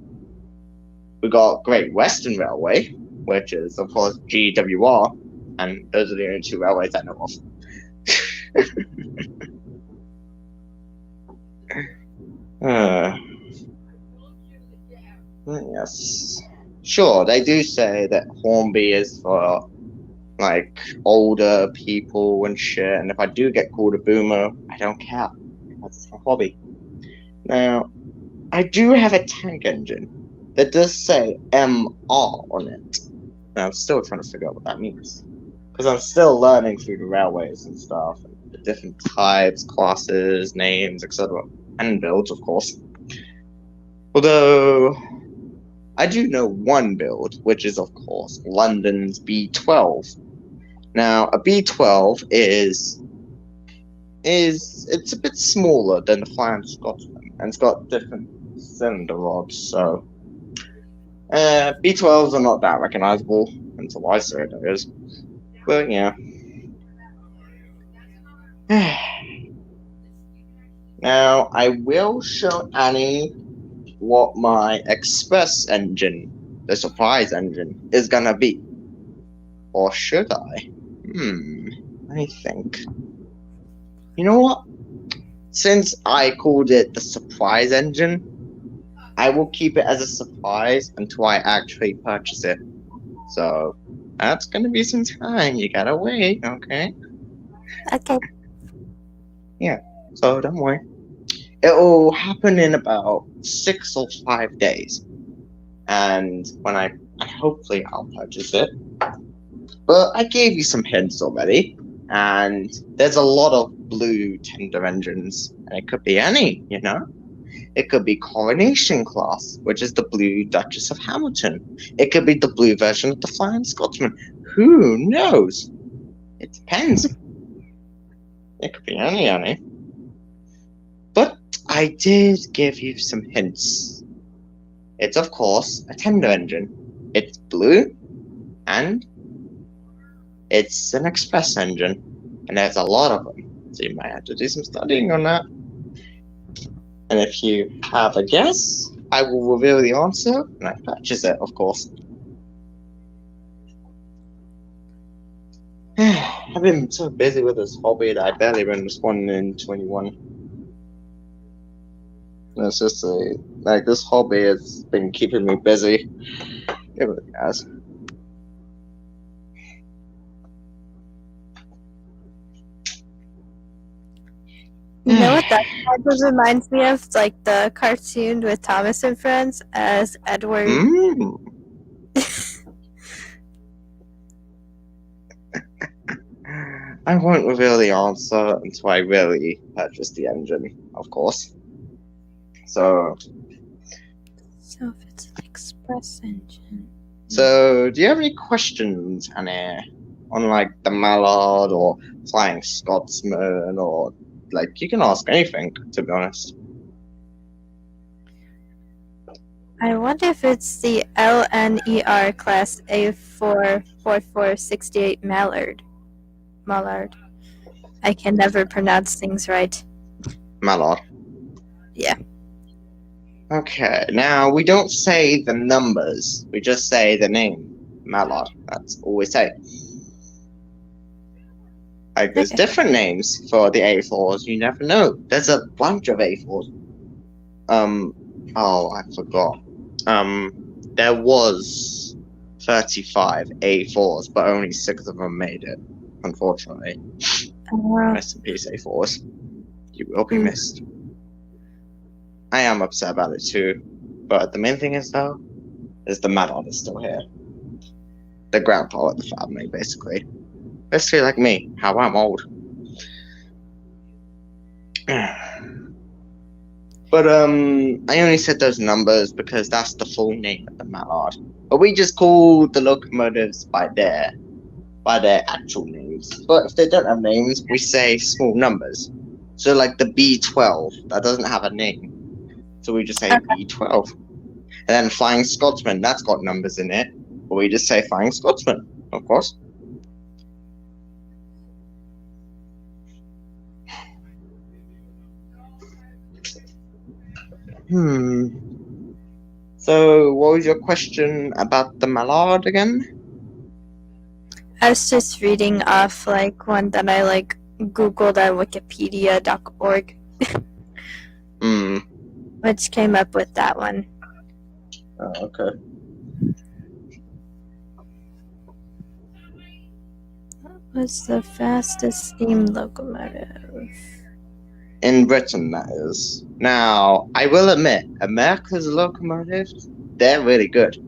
We got Great Western Railway, which is, of course, GWR, and those are the only two railways I know of. Yes. Sure, they do say that Hornby is for, like, older people and shit, and if I do get called a boomer, I don't care. That's my hobby. Now, I do have a tank engine that does say MR on it. And I'm still trying to figure out what that means. Because I'm still learning through the railways and stuff, and the different types, classes, names, etc. And builds, of course. Although, I do know one build, which is, of course, London's B12. Now, a B12 is it's a bit smaller than the Flying Scotsman, and it's got different cylinder rods, so B12s are not that recognizable until I say it is. But yeah. Now, I will show Annie what my express engine, the surprise engine, is gonna be. Or should I? Let me think. You know what? Since I called it the surprise engine, I will keep it as a surprise until I actually purchase it. So, that's gonna be some time. You gotta wait, okay? Okay. Yeah, so don't worry. It will happen in about 6 or 5 days. And when hopefully I'll purchase it. But I gave you some hints already. And there's a lot of blue tender engines. And it could be any, you know? It could be Coronation Class, which is the blue Duchess of Hamilton. It could be the blue version of the Flying Scotsman. Who knows? It depends. It could be any. But I did give you some hints. It's, of course, a tender engine. It's blue, and it's an express engine. And there's a lot of them. So you might have to do some studying on that. And if you have a guess, I will reveal the answer, and I purchase it, of course. I've been so busy with this hobby that I barely been responding in 21. It's just this hobby has been keeping me busy. It really has. You know what that kind of reminds me of? Like the cartoon with Thomas and Friends as Edward. I won't reveal the answer until I really purchase the engine, of course. So So if it's an express engine. So, do you have any questions, Anna, on like the Mallard or Flying Scotsman, or like you can ask anything, to be honest. I wonder if it's the LNER class A44468 Mallard. I can never pronounce things right. Mallard. Yeah. Okay, now we don't say the numbers, we just say the name, Mallard. That's all we say. Like, there's different names for the A4s, you never know. There's a bunch of A4s. Oh, I forgot. There was 35 A4s, but only 6 of them made it, unfortunately. Rest in peace, A4s. You will be missed. I am upset about it too, but the main thing is though, is the Mallard is still here. The grandpa of the family, basically. Basically like me, how I'm old. But I only said those numbers because that's the full name of the Mallard. But we just call the locomotives by their actual names. But if they don't have names, we say small numbers. So like the B12, that doesn't have a name. So we just say B12. And then Flying Scotsman, that's got numbers in it. But we just say Flying Scotsman, of course. So what was your question about the Mallard again? I was just reading off like one that I like Googled on Wikipedia.org. Which came up with that one. Oh, okay. What was the fastest steam locomotive? In Britain, that is. Now, I will admit, America's locomotives, they're really good.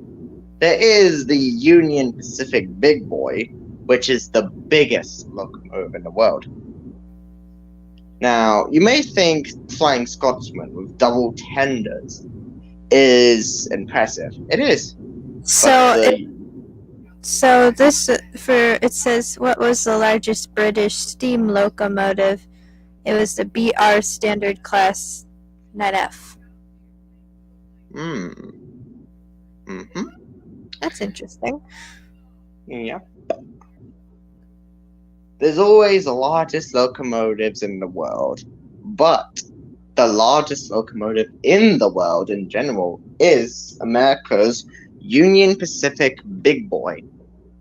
There is the Union Pacific Big Boy, which is the biggest locomotive in the world. Now, you may think Flying Scotsman with double tenders is impressive. It is. So it says what was the largest British steam locomotive? It was the BR Standard Class 9F. That's interesting. Yep. There's always the largest locomotives in the world, but the largest locomotive in the world in general is America's Union Pacific Big Boy.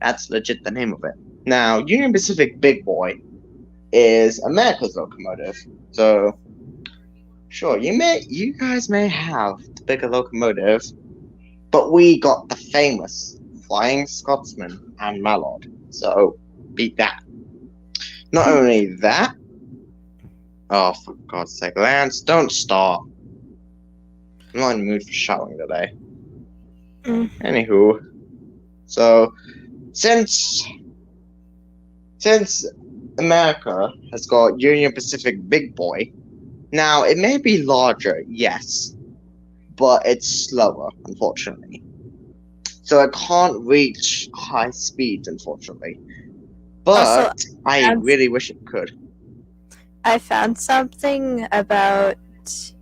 That's legit the name of it. Now, Union Pacific Big Boy is America's locomotive. So, sure, you guys may have the bigger locomotive, but we got the famous Flying Scotsman and Mallard. So, beat that. Not only that, oh, for God's sake, Lance, don't start. I'm not in the mood for shouting today. Anywho, so since America has got Union Pacific Big Boy, now it may be larger, yes, but it's slower, unfortunately. So it can't reach high speeds, unfortunately. But I really wish it could. I found something about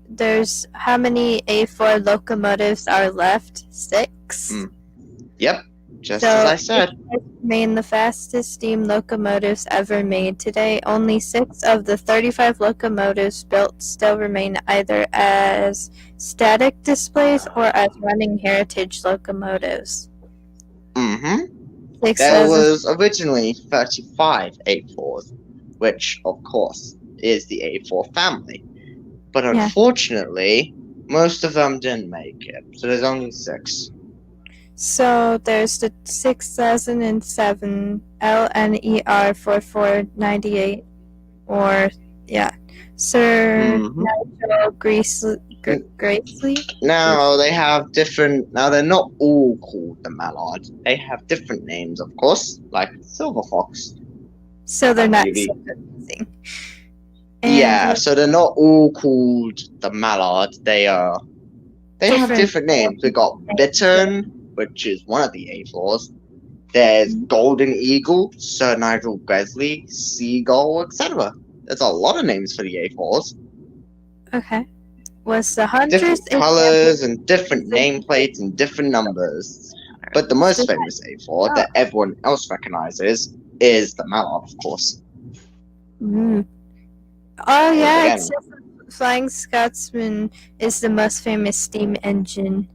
there's how many A4 locomotives are left? 6. Yep, just So as I said. Remain the fastest steam locomotives ever made. Today, only 6 of the 35 locomotives built still remain either as static displays or as running heritage locomotives. Mm-hmm. 6 There as was originally 35 A4s, which, of course, is the A4 family. But Yeah. unfortunately, most of them didn't make it, so there's only 6. So there's the 6007 LNER 4498, or Sir Mhm. Nigel Gracely. Now they have different. Now they're not all called the Mallard. They have different names, of course, like Silver Fox. So they're not Maybe. so confusing. Yeah, so they're not all called the Mallard. They have different names. We got Bittern, which is one of the A4s. There's Golden Eagle, Sir Nigel Gresley, Seagull, etc. There's a lot of names for the A4s. Okay. Was the Hunter's Different colors and different nameplates and different numbers. But the most famous A4 that everyone else recognizes is the Mallard, of course. Oh yeah, Again. it says Flying Scotsman is the most famous steam engine.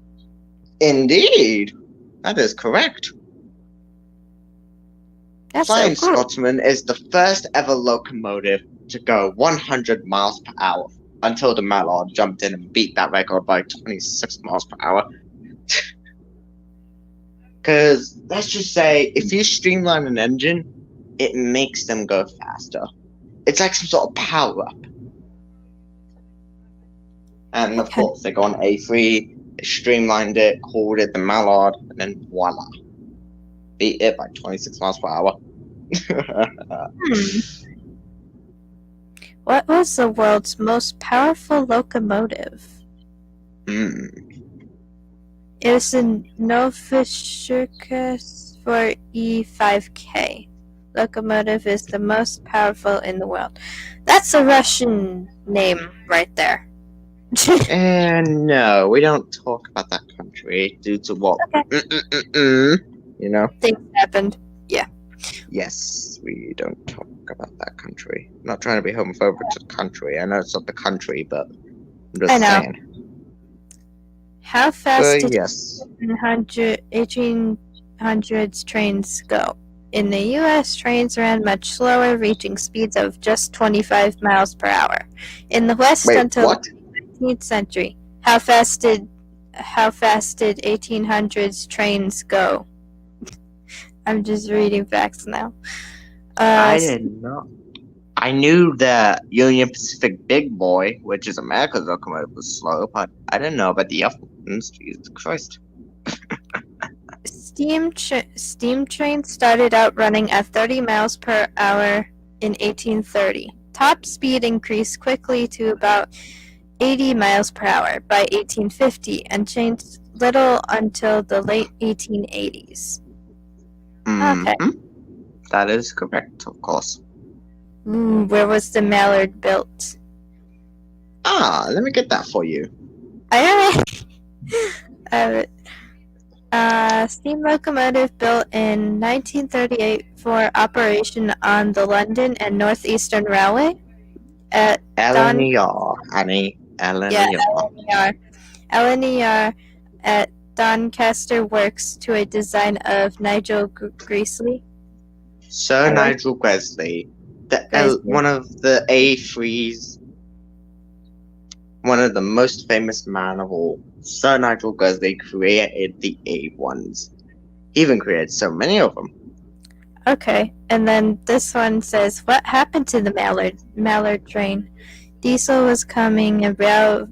Indeed, that is correct. That's Flying so cool. Scotsman is the first ever locomotive to go 100 miles per hour until the Mallard jumped in and beat that record by 26 miles per hour. Because let's just say, if you streamline an engine, it makes them go faster. It's like some sort of power up. And of course, they go on A3, they streamlined it, called it the Mallard, and then voila. Beat it by 26 miles per hour. What was the world's most powerful locomotive? It was the Novosibirsk for E5K. Locomotive is the most powerful in the world. That's a Russian name right there. And no, we don't talk about that country due to what? You know? Things happened. Yes, we don't talk about that country. I'm not trying to be homophobic to the country. I know it's not the country, but I'm just I know. saying. How fast did Yes. 1800s trains go? In the U.S., trains ran much slower, reaching speeds of just 25 miles per hour. In the West, Wait, until what? the 19th century, how fast did 1800s trains go? I'm just reading facts now. I did not. I knew that Union Pacific Big Boy, which is America's locomotive, was slow, but I didn't know about the other ones. Jesus Christ. Steam trains started out running at 30 miles per hour in 1830. Top speed increased quickly to about 80 miles per hour by 1850 and changed little until the late 1880s. Okay. That is correct, of course. Where was the Mallard built? Let me get that for you. Steam locomotive built in 1938 for operation on the London and Northeastern Railway at LNER, Annie. LNER. LNER at Doncaster Works to a design of Nigel Greasley. Sir Nigel Gresley, one of the A3s, one of the most famous man of all. Sir Nigel Gresley created the A1s. He even created so many of them. Okay, and then this one says, what happened to the Mallard train? Diesel was coming and rail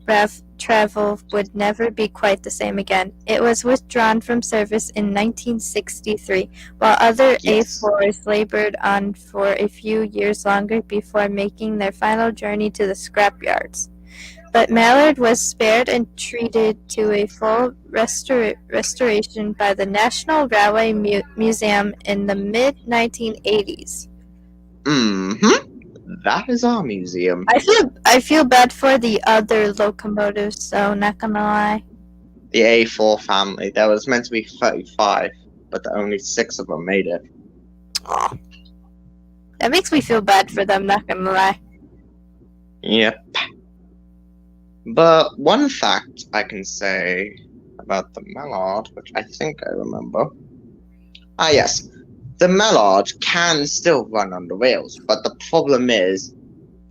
travel would never be quite the same again. It was withdrawn from service in 1963, while other A4s labored on for a few years longer before making their final journey to the scrapyards. But Mallard was spared and treated to a full restoration by the National Railway Museum in the mid-1980s. That is our museum. I feel bad for the other locomotives, so not gonna lie. The A4 family. There was meant to be 35, but only 6 of them made it. Aw. That makes me feel bad for them, not gonna lie. Yep. But one fact I can say about the Mallard, which I think I remember. Ah, yes. The Mallard can still run on the rails, but the problem is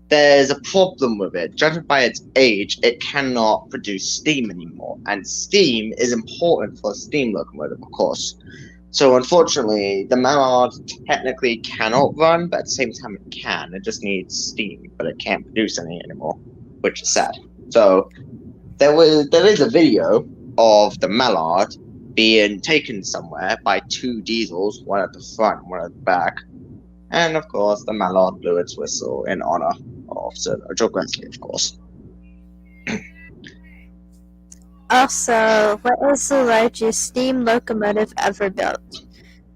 there's a problem with it. Judged by its age, it cannot produce steam anymore, and steam is important for a steam locomotive, of course. So unfortunately, the Mallard technically cannot run, but at the same time it can. It just needs steam, but it can't produce any anymore, which is sad. So there is a video of the Mallard being taken somewhere by 2 diesels, one at the front, one at the back. And of course, the Mallard blew its whistle in honor of Sir Nigel Grantley, of course. Also, what is the largest steam locomotive ever built?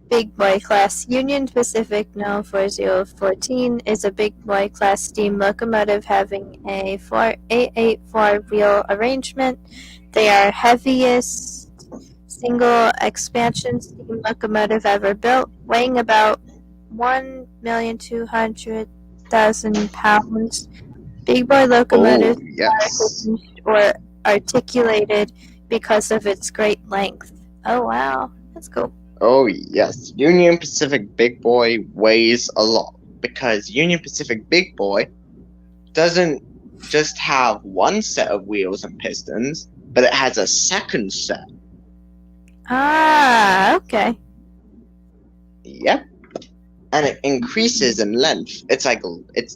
Big Boy class. Union Pacific No. 4014 is a big boy class steam locomotive having a 884 wheel arrangement. They are heaviest single expansion steam locomotive ever built, weighing about 1,200,000 pounds. Big boy locomotives Oh, yes. or articulated because of its great length. Oh wow, that's cool. Oh, yes. Union Pacific Big Boy weighs a lot because Union Pacific Big Boy doesn't just have one set of wheels and pistons, but it has a second set. Ah, okay. Yep. And it increases in length. It's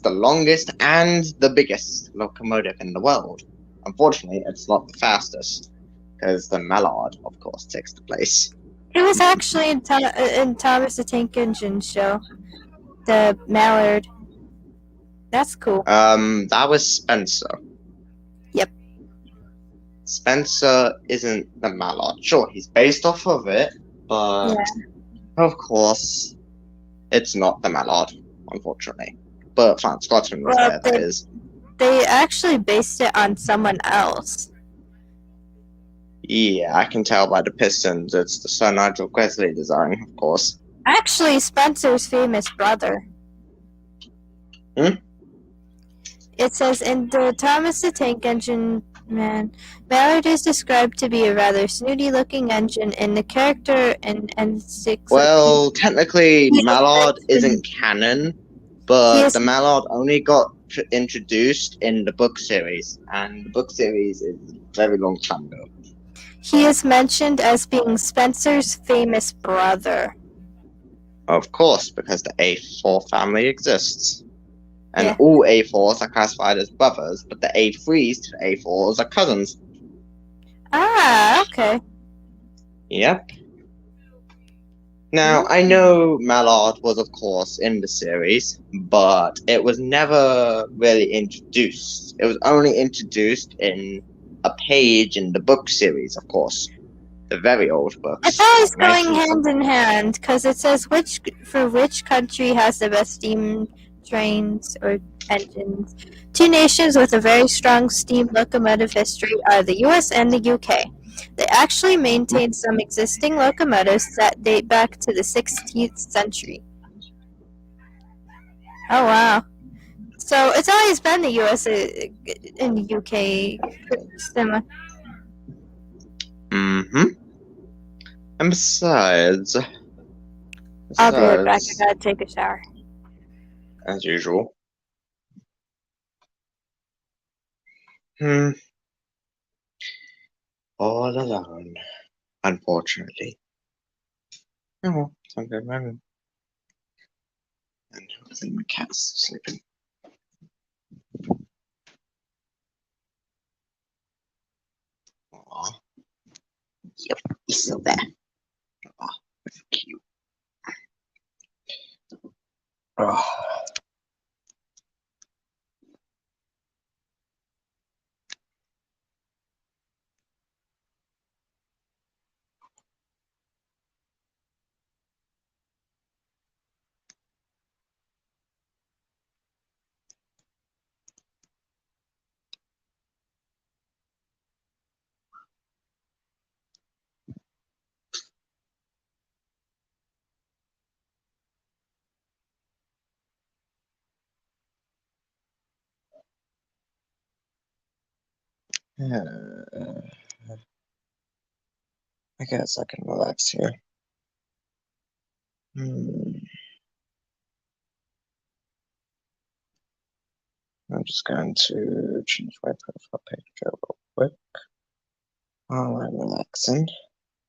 the longest and the biggest locomotive in the world. Unfortunately, it's not the fastest because the Mallard, of course, takes the place. It was actually in Thomas the Tank Engine show. The Mallard. That's cool. That was Spencer. Yep. Spencer isn't the Mallard. Sure, he's based off of it, but of course, it's not the Mallard, unfortunately. But Franz Scotsman was Well, there, that is. They actually based it on someone else. Yeah, I can tell by the pistons. It's the Sir Nigel Gresley design, of course. Actually, Spencer's famous brother. Hmm? It says in the Thomas the Tank Engine Man, Mallard is described to be a rather snooty-looking engine in the character in N6. Well, technically, Mallard isn't canon, but the Mallard only got introduced in the book series, and the book series is a very long time ago. He is mentioned as being Spencer's famous brother. Of course, because the A4 family exists. And Yeah. all A4s are classified as brothers, but the A3s to the A4s are cousins. Ah, okay. Yep. Now, I know Mallard was, of course, in the series, but it was never really introduced. It was only introduced in a page in the book series, of course. The very old books. It's always going 19 hand in hand, because it says which country has the best steam trains or engines. 2 nations with a very strong steam locomotive history are the US and the UK. They actually maintain some existing locomotives that date back to the 16th century. Oh wow. So it's always been the US and the UK. Mm-hmm. And besides, I'll be right back. I gotta take a shower. As usual. All alone, unfortunately. Oh, something random. And hopefully my cat's sleeping. Aw. Yep, he's still there. Aw, that's cute. Oh. I guess I can relax here. I'm just going to change my profile picture real quick while I'm relaxing,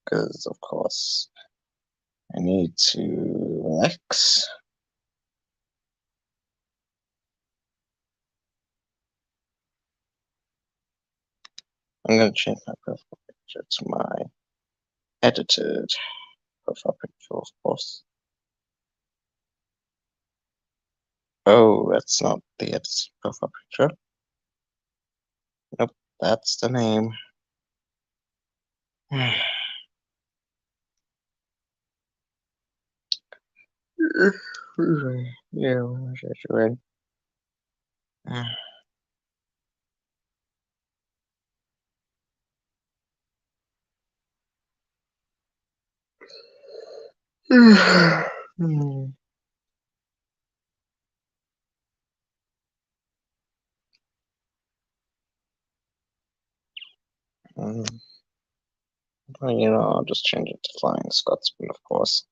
because of course I need to relax. I'm going to change my profile picture to my edited profile picture, of course. Oh, that's not the edited profile picture. Nope, that's the name. Yeah, that's right. Well, I'll just change it to Flying Scotsman, of course.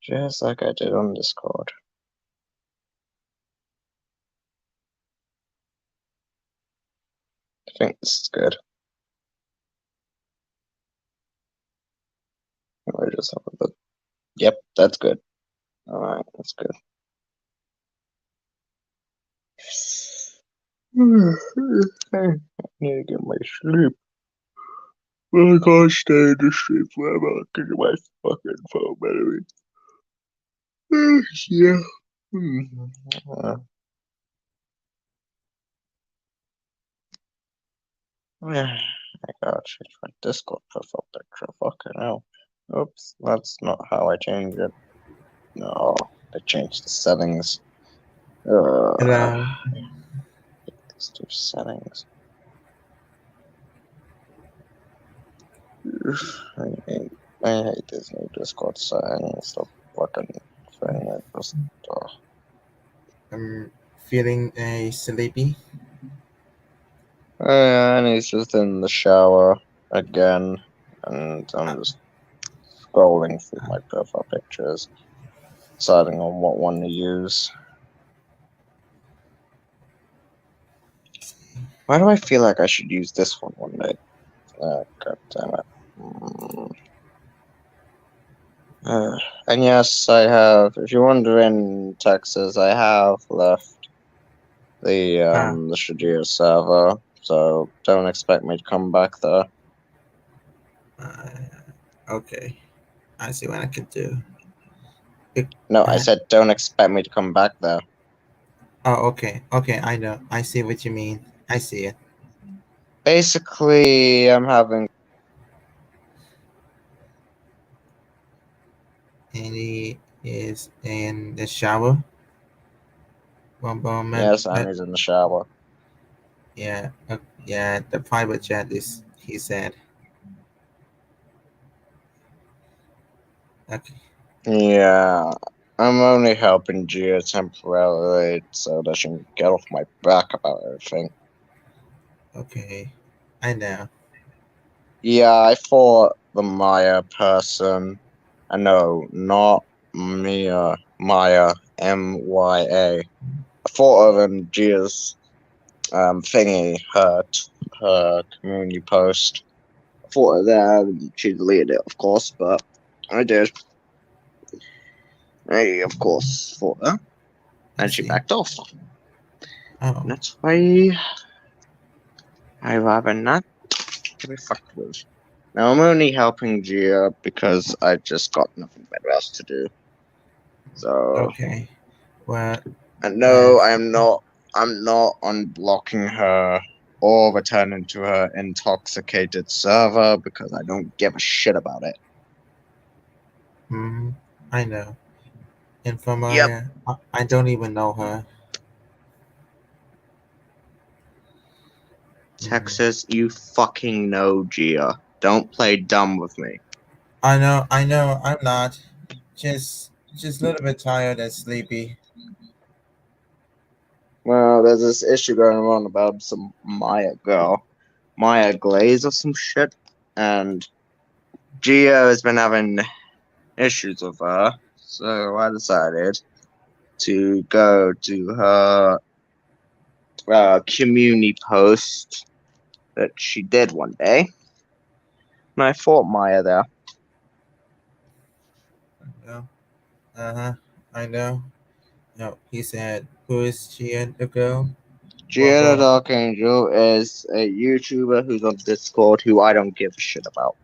Just like I did on Discord. I think this is good. I just have a look. Yep, that's good. Alright, that's good. I need to get my sleep. I can't stay in the sleep forever because of my fucking phone battery. Yeah. I gotta change my Discord profile picture. Fucking hell. Oops, that's not how I change it. No, I changed the settings. Hello. Let's do settings. I hate this new Discord settings. The fucking thing. I just. I'm feeling sleepy. And he's just in the shower again, and I'm just scrolling through my profile pictures, deciding on what one to use. Why do I feel like I should use this one day? God damn it. And yes, I have, if you're wondering, Texas, I have left the Shadir server, so don't expect me to come back there. Okay. I see what I can do. No, I said don't expect me to come back there. Oh, okay. Okay, I know. I see what you mean. I see it. Basically, I'm having. And he is in the shower. Yes, and he's in the shower. Yeah. Yeah, the private chat is, he said. Okay. Yeah, I'm only helping Gia temporarily so that she can get off my back about everything. Okay. I know. Yeah, I fought the Maya person. I know, not Mia. Maya. MYA. I fought her in Gia's thingy, her community post. I fought her there, and she deleted it, of course, but I did. I, of course, fought her, and she backed off. Oh. And that's why I rather not to be fucked with. Now I'm only helping Gia because I just got nothing better else to do. So Okay. Well. and no, I'm not unblocking her or returning to her intoxicated server because I don't give a shit about it. I know. And from Yep. I don't even know her. Texas, you fucking know Gia. Don't play dumb with me. I know. I'm not. Just a little bit tired and sleepy. Well, there's this issue going on about some Maya girl Maya Glaze or some shit, and Gia has been having issues with her, so I decided to go to her community post that she did one day, and I fought Maya there. No. Uh-huh. I know. No, he said, who is she and the girl? What Gia the girl? Dark Angel is a YouTuber who's on Discord who I don't give a shit about.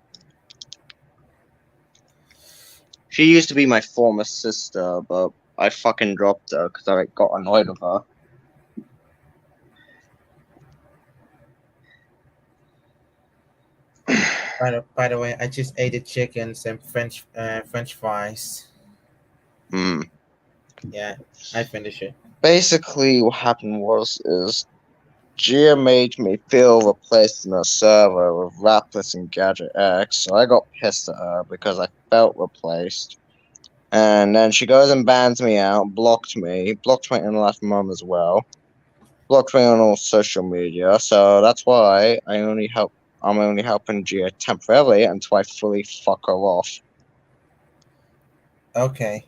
She used to be my former sister, but I fucking dropped her because I got annoyed with her. By the way, I just ate the chickens and French fries. Hmm. Yeah, I finished it. Basically, what happened is Gia made me feel replaced in a server with Lapis and Gadget X, so I got pissed at her because I felt replaced. And then she goes and bans me out, blocked my in-life mom as well, blocked me on all social media, so that's why I'm only helping Gia temporarily until I fully fuck her off. Okay,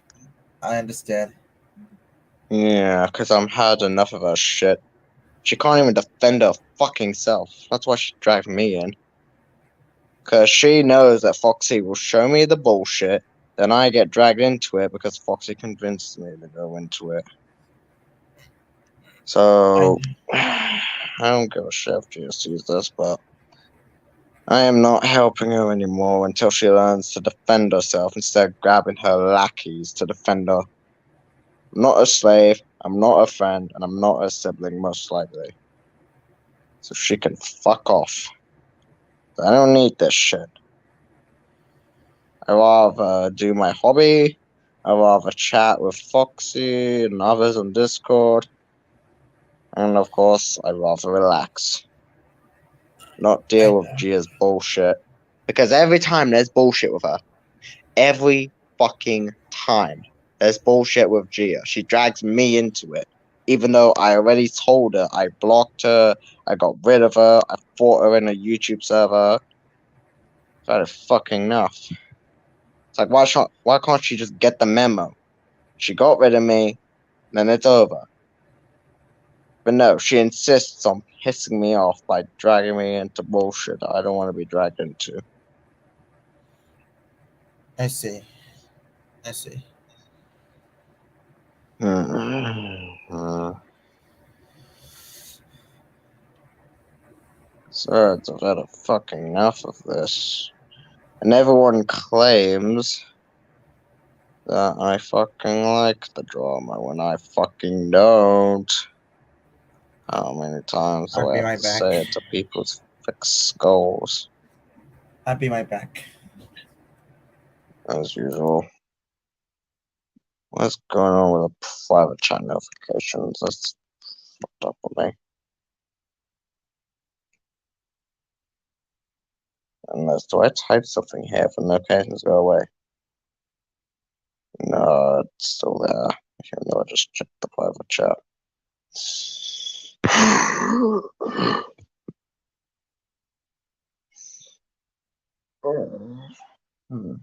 I understand. Yeah, because I'm had enough of her shit. She can't even defend her fucking self. That's why she dragged me in. Because she knows that Foxy will show me the bullshit, then I get dragged into it because Foxy convinced me to go into it. So, I I don't give a shit if Gia sees this, but I am not helping her anymore until she learns to defend herself instead of grabbing her lackeys to defend her. I'm not a slave, I'm not a friend, and I'm not a sibling, most likely. So she can fuck off. I don't need this shit. I rather do my hobby. I rather chat with Foxy and others on Discord. And of course, I rather relax. Not I deal with know. Gia's bullshit. Because every time there's bullshit with her. Every fucking time there's bullshit with Gia. She drags me into it. Even though I already told her I blocked her, I got rid of her, I fought her in a YouTube server. That is fucking enough. It's like why can't she just get the memo? She got rid of me, then it's over. But no, she insists on pissing me off by dragging me into bullshit I don't want to be dragged into. I see. I see. So it's had a fucking enough of this. And everyone claims that I fucking like the drama when I fucking don't. How many times do I'll I be have right to back. say it to people's thick skulls? I'll be right back. As usual. What's going on with the private chat notifications? That's fucked up with me. Unless, do I type something here for notifications go away? No, it's still there. Even though I just checked the private chat. Hmm.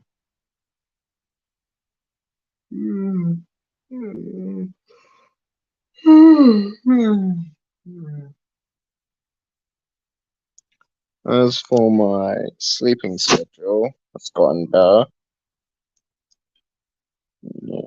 As for my sleeping schedule, it's gotten better. Yeah.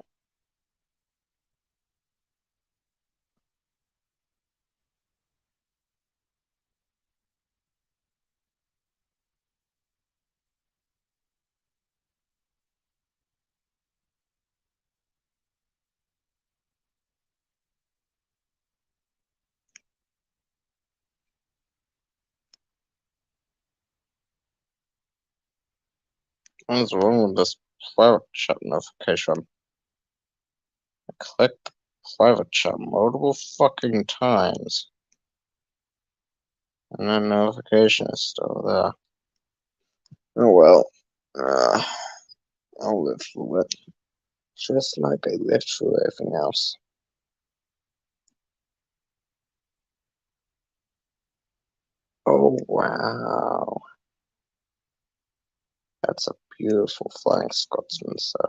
What's wrong with this private chat notification? I clicked private chat multiple fucking times, and the notification is still there. Oh well. I'll live through it. Just like I lived through everything else. Oh wow, that's a beautiful Flying Scotsman set.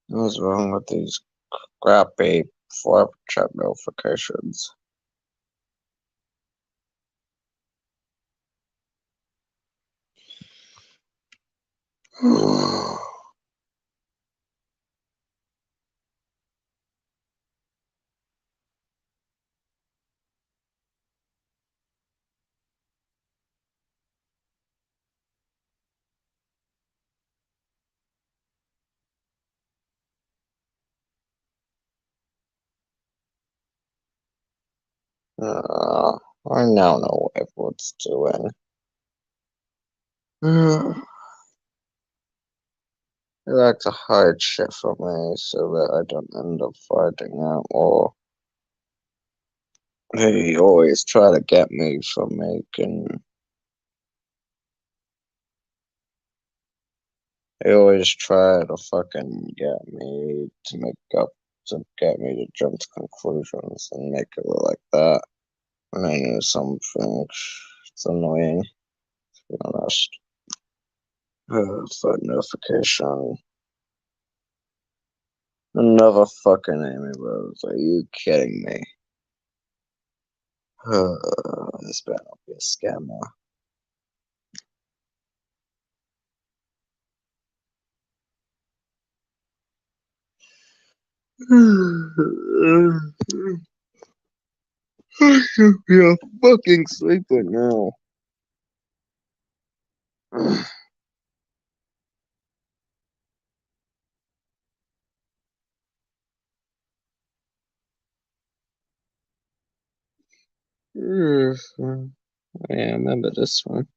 What's wrong with these crappy Snapchat chat notifications? I now know what everyone's doing. They like to hide shit from me so that I don't end up finding out, or they always try to get me from making. They always try to fucking get me to get me to jump to conclusions and make it look like that when I knew something. It's annoying, to be honest. Phone notification. Another fucking Amy Rose. Are you kidding me? This better not be a scammer. I should be a fucking sleeper now. Yeah, I remember this one.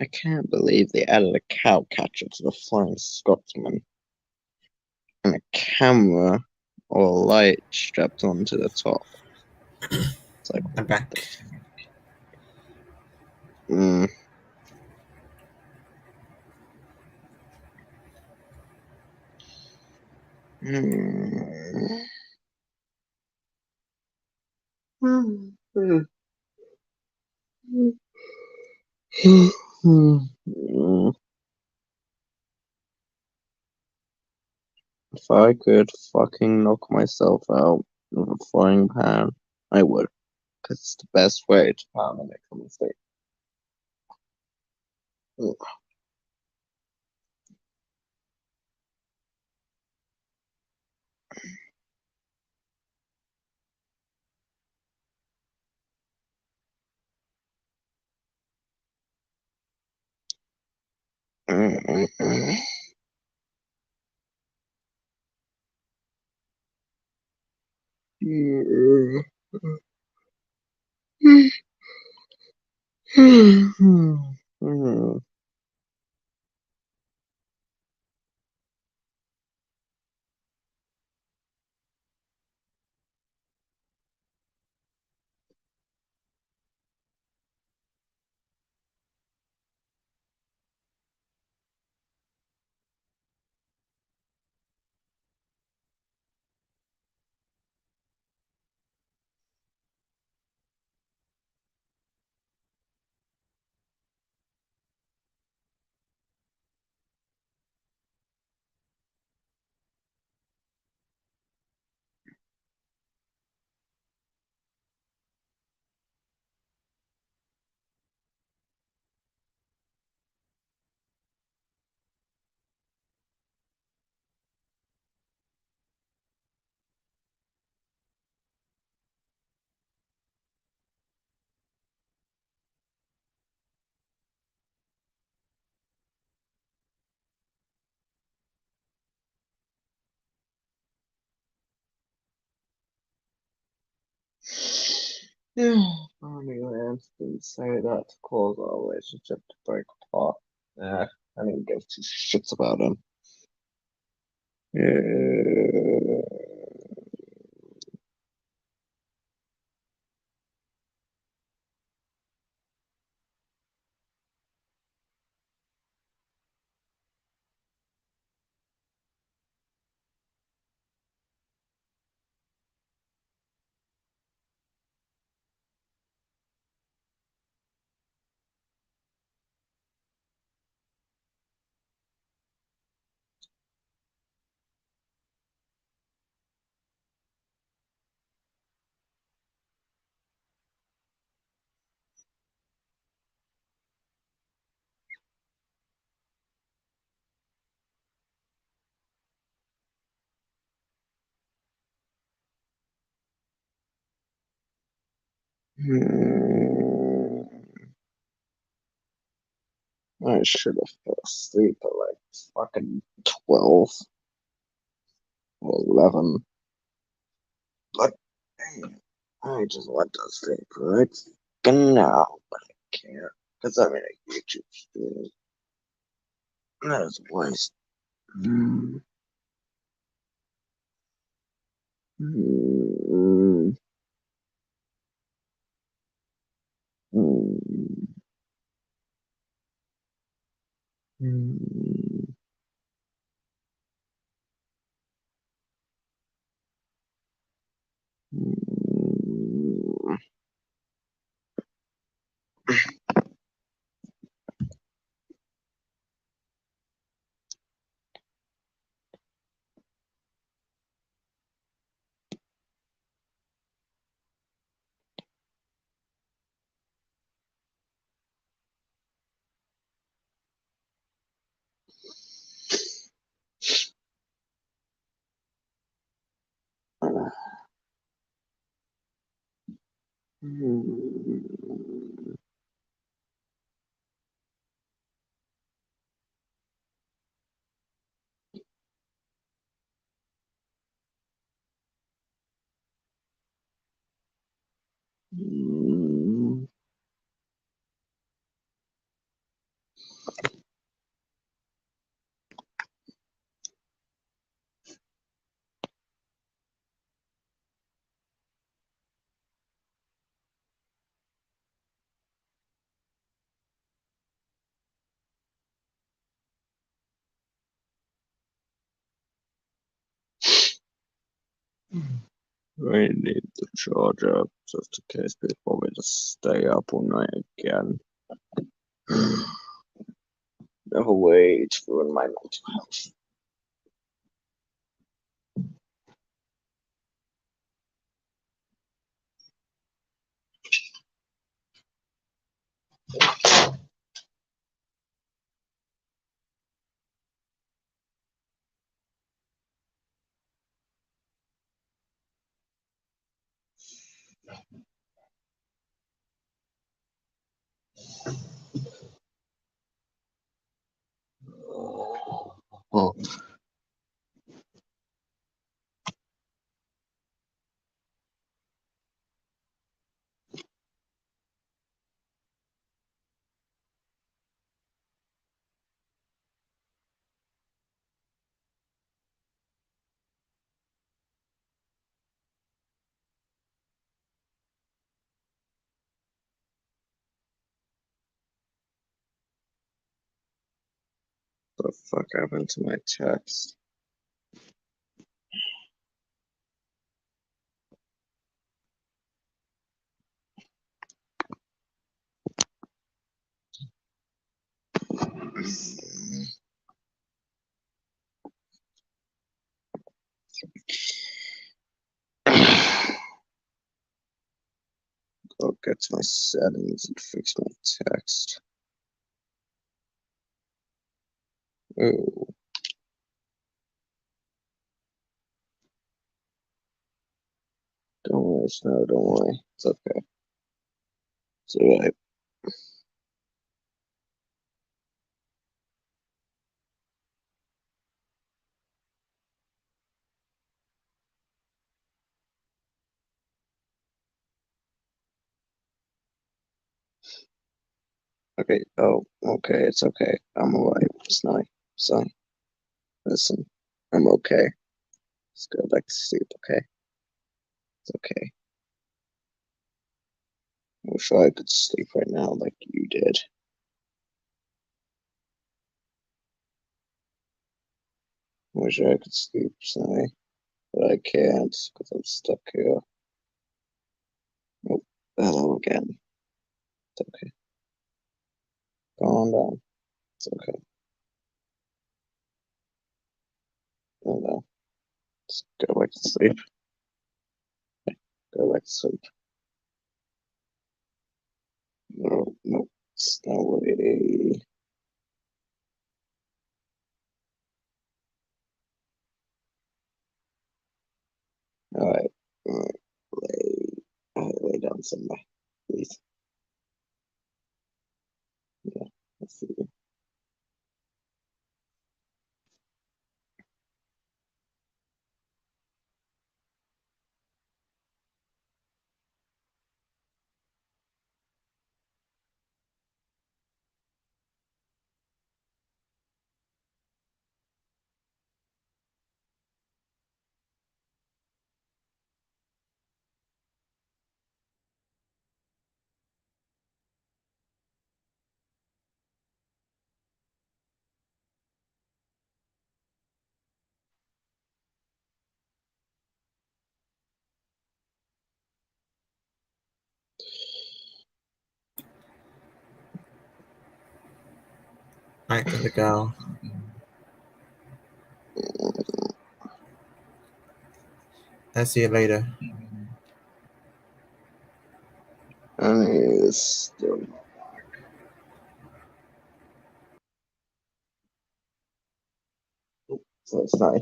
I can't believe they added a cow catcher to the Flying Scotsman and a camera or a light strapped onto the top. It's like, I'm back. mm. Mm. Mm. Mm. If I could fucking knock myself out with a frying pan, I would. Because it's the best way to pound and make a mistake. Yeah, Bonnie Lance didn't say that to close our relationship to break apart. Yeah, I didn't give two shits about him. Yeah. Hmm. I should have fell asleep at like fucking 12 or 11. But hey, I just want to sleep right now, but I can't because I'm in a YouTube stream. That is a waste. Mm, mm, mm, mm, mm. Mm. I need the charger just in case people want me to stay up all night again. No way to ruin my mental health. Oh, the fuck happened to my text? Go get to my settings and fix my text. Oh, don't worry, Snow, don't worry. It's okay. It's alright. Okay. Oh, okay. It's okay. I'm alright. It's night. So, listen, I'm okay. Let's go back to sleep. Okay. It's okay. I wish I could sleep right now like you did. I wish I could sleep, Snowy, but I can't because I'm stuck here. Oh, hello again. It's okay. Calm down. It's okay. No, no. Just go back to sleep. Go back to sleep. No, no. Snowy. Alright. Alright. Lay down somewhere. Please. Yeah. Let's see. Alright, gotta go. I'll see you later. And he's still. So it's nice.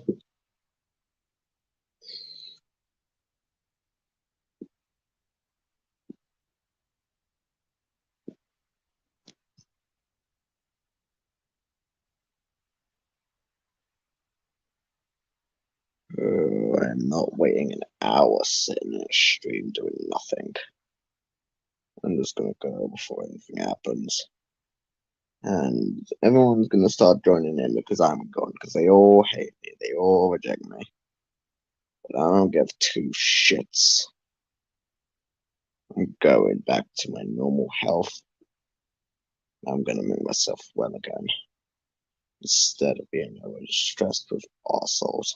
I'm not waiting an hour sitting in a stream doing nothing. I'm just gonna go before anything happens. And everyone's gonna start joining in because I'm gone, because they all hate me, they all reject me. But I don't give two shits. I'm going back to my normal health. I'm gonna make myself well again. Instead of being always stressed with assholes.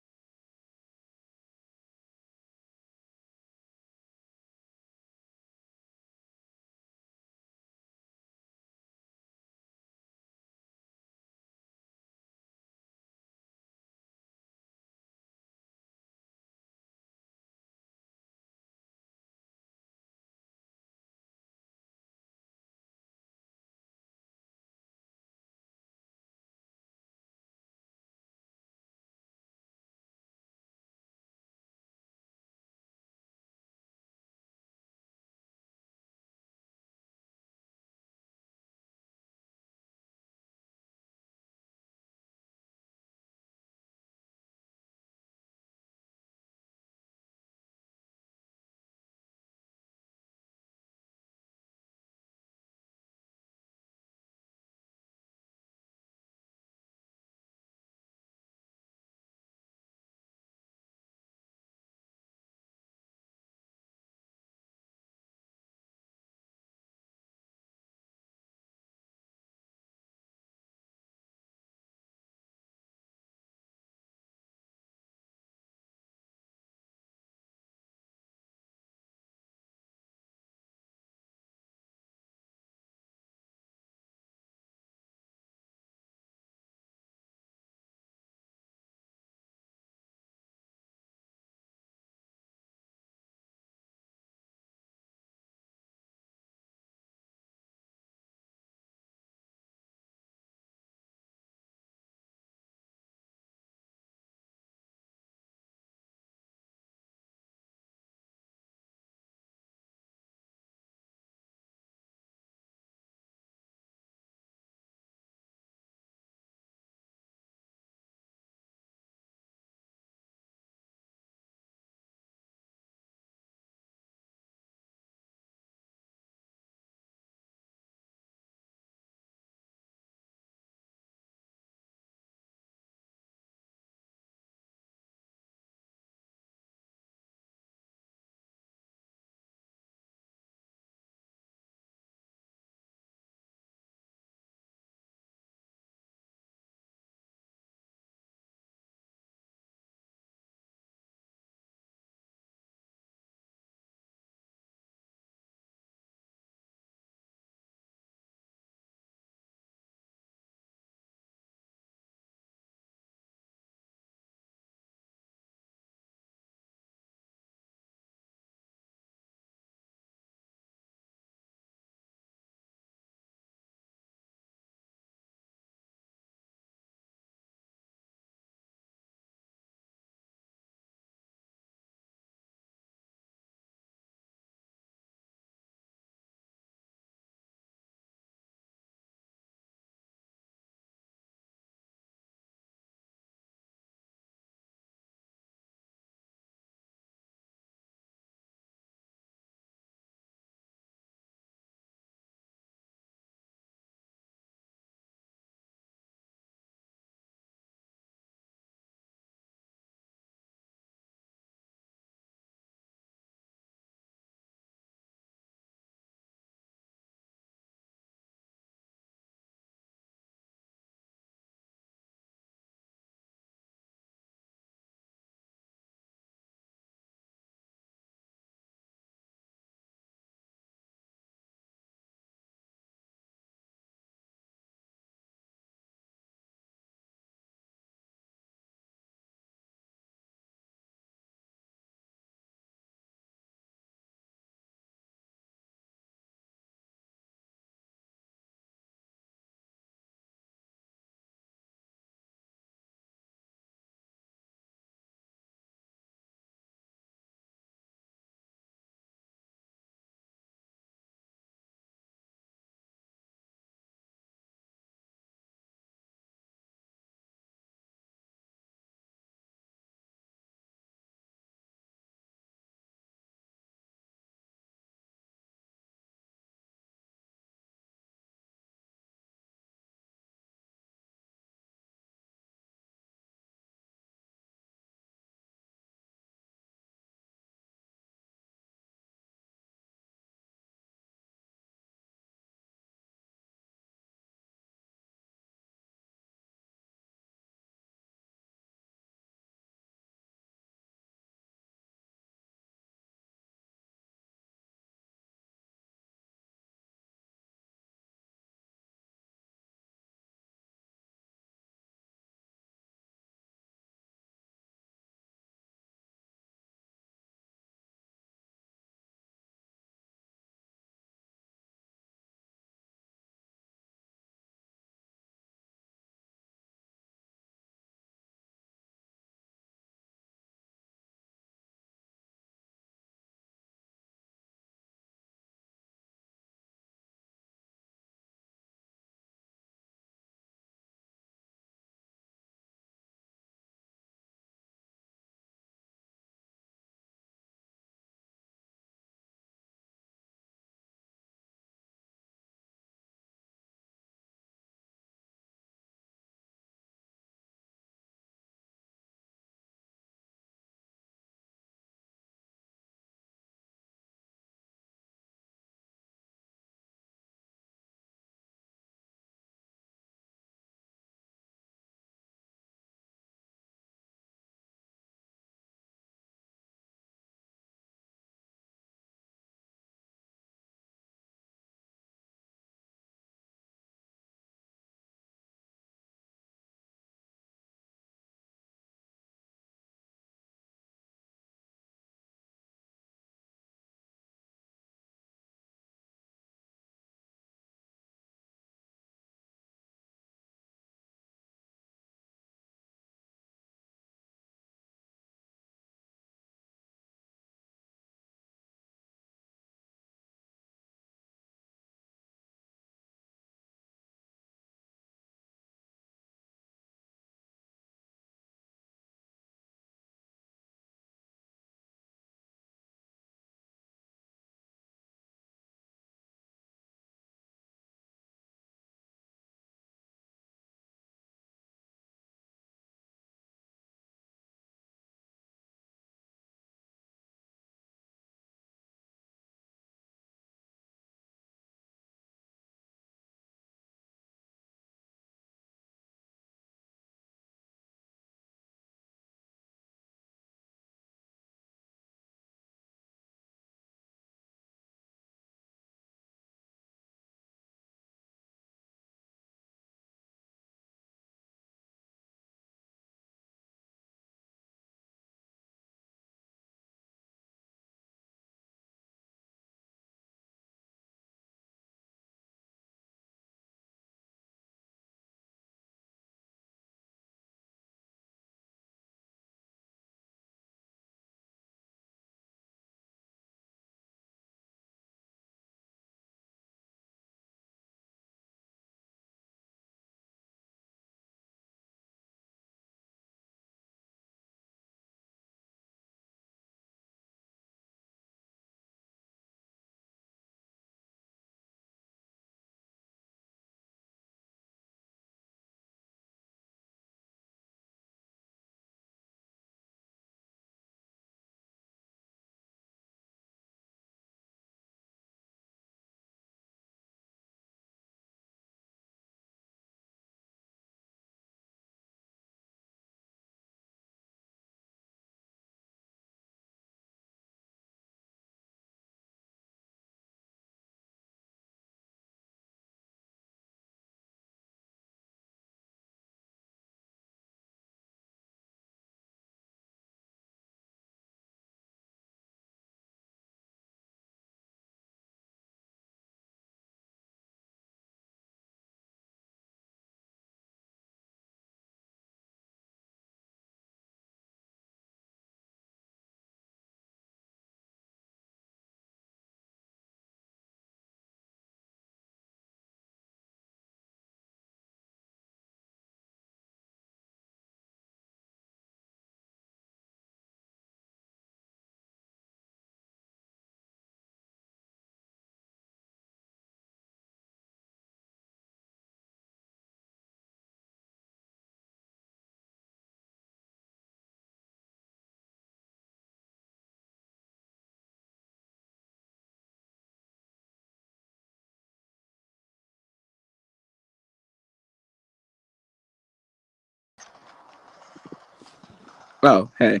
Oh, hey.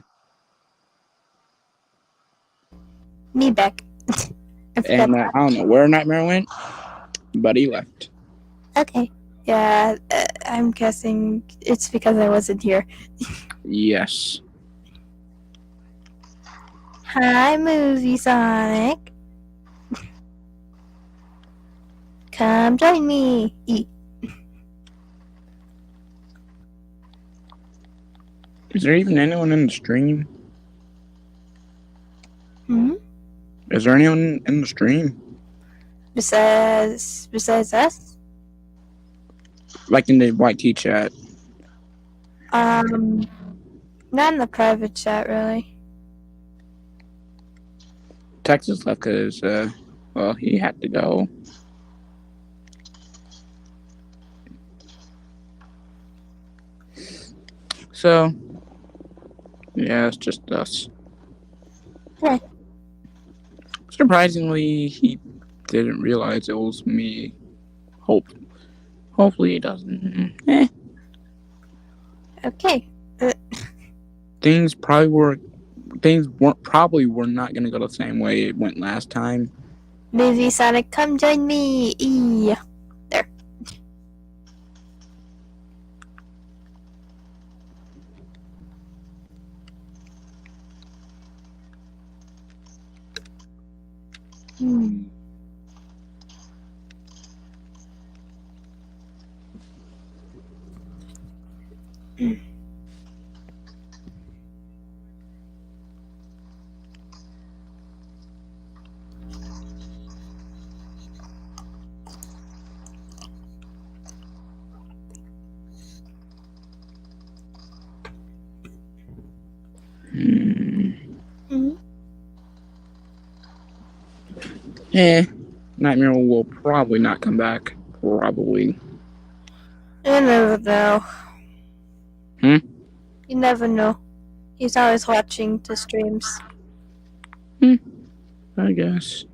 Me back. I forgot And that. I don't know where Nightmare went, but he left. Okay. Yeah, I'm guessing it's because I wasn't here. Yes. Hi, Movie Sonic. Come join me. Is there even anyone in the stream? Hmm? Is there anyone in the stream? Besides us? Like in the YT chat? Not in the private chat, really. Texas left because, well, he had to go. So, yeah, it's just us. Okay. Surprisingly, he didn't realize it was me. Hopefully he doesn't. Okay. Things probably were not gonna go the same way it went last time. Movie Sonic, come join me. There. Hmm. Hmm. Nightmare will probably not come back. Probably. You never know. Hmm? You never know. He's always watching the streams. I guess.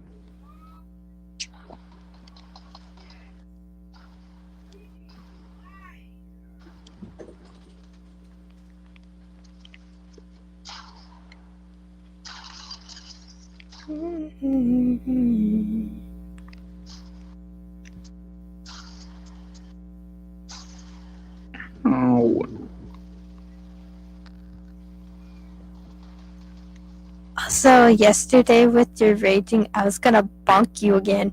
Oh. Also, yesterday with your raging, I was gonna bonk you again.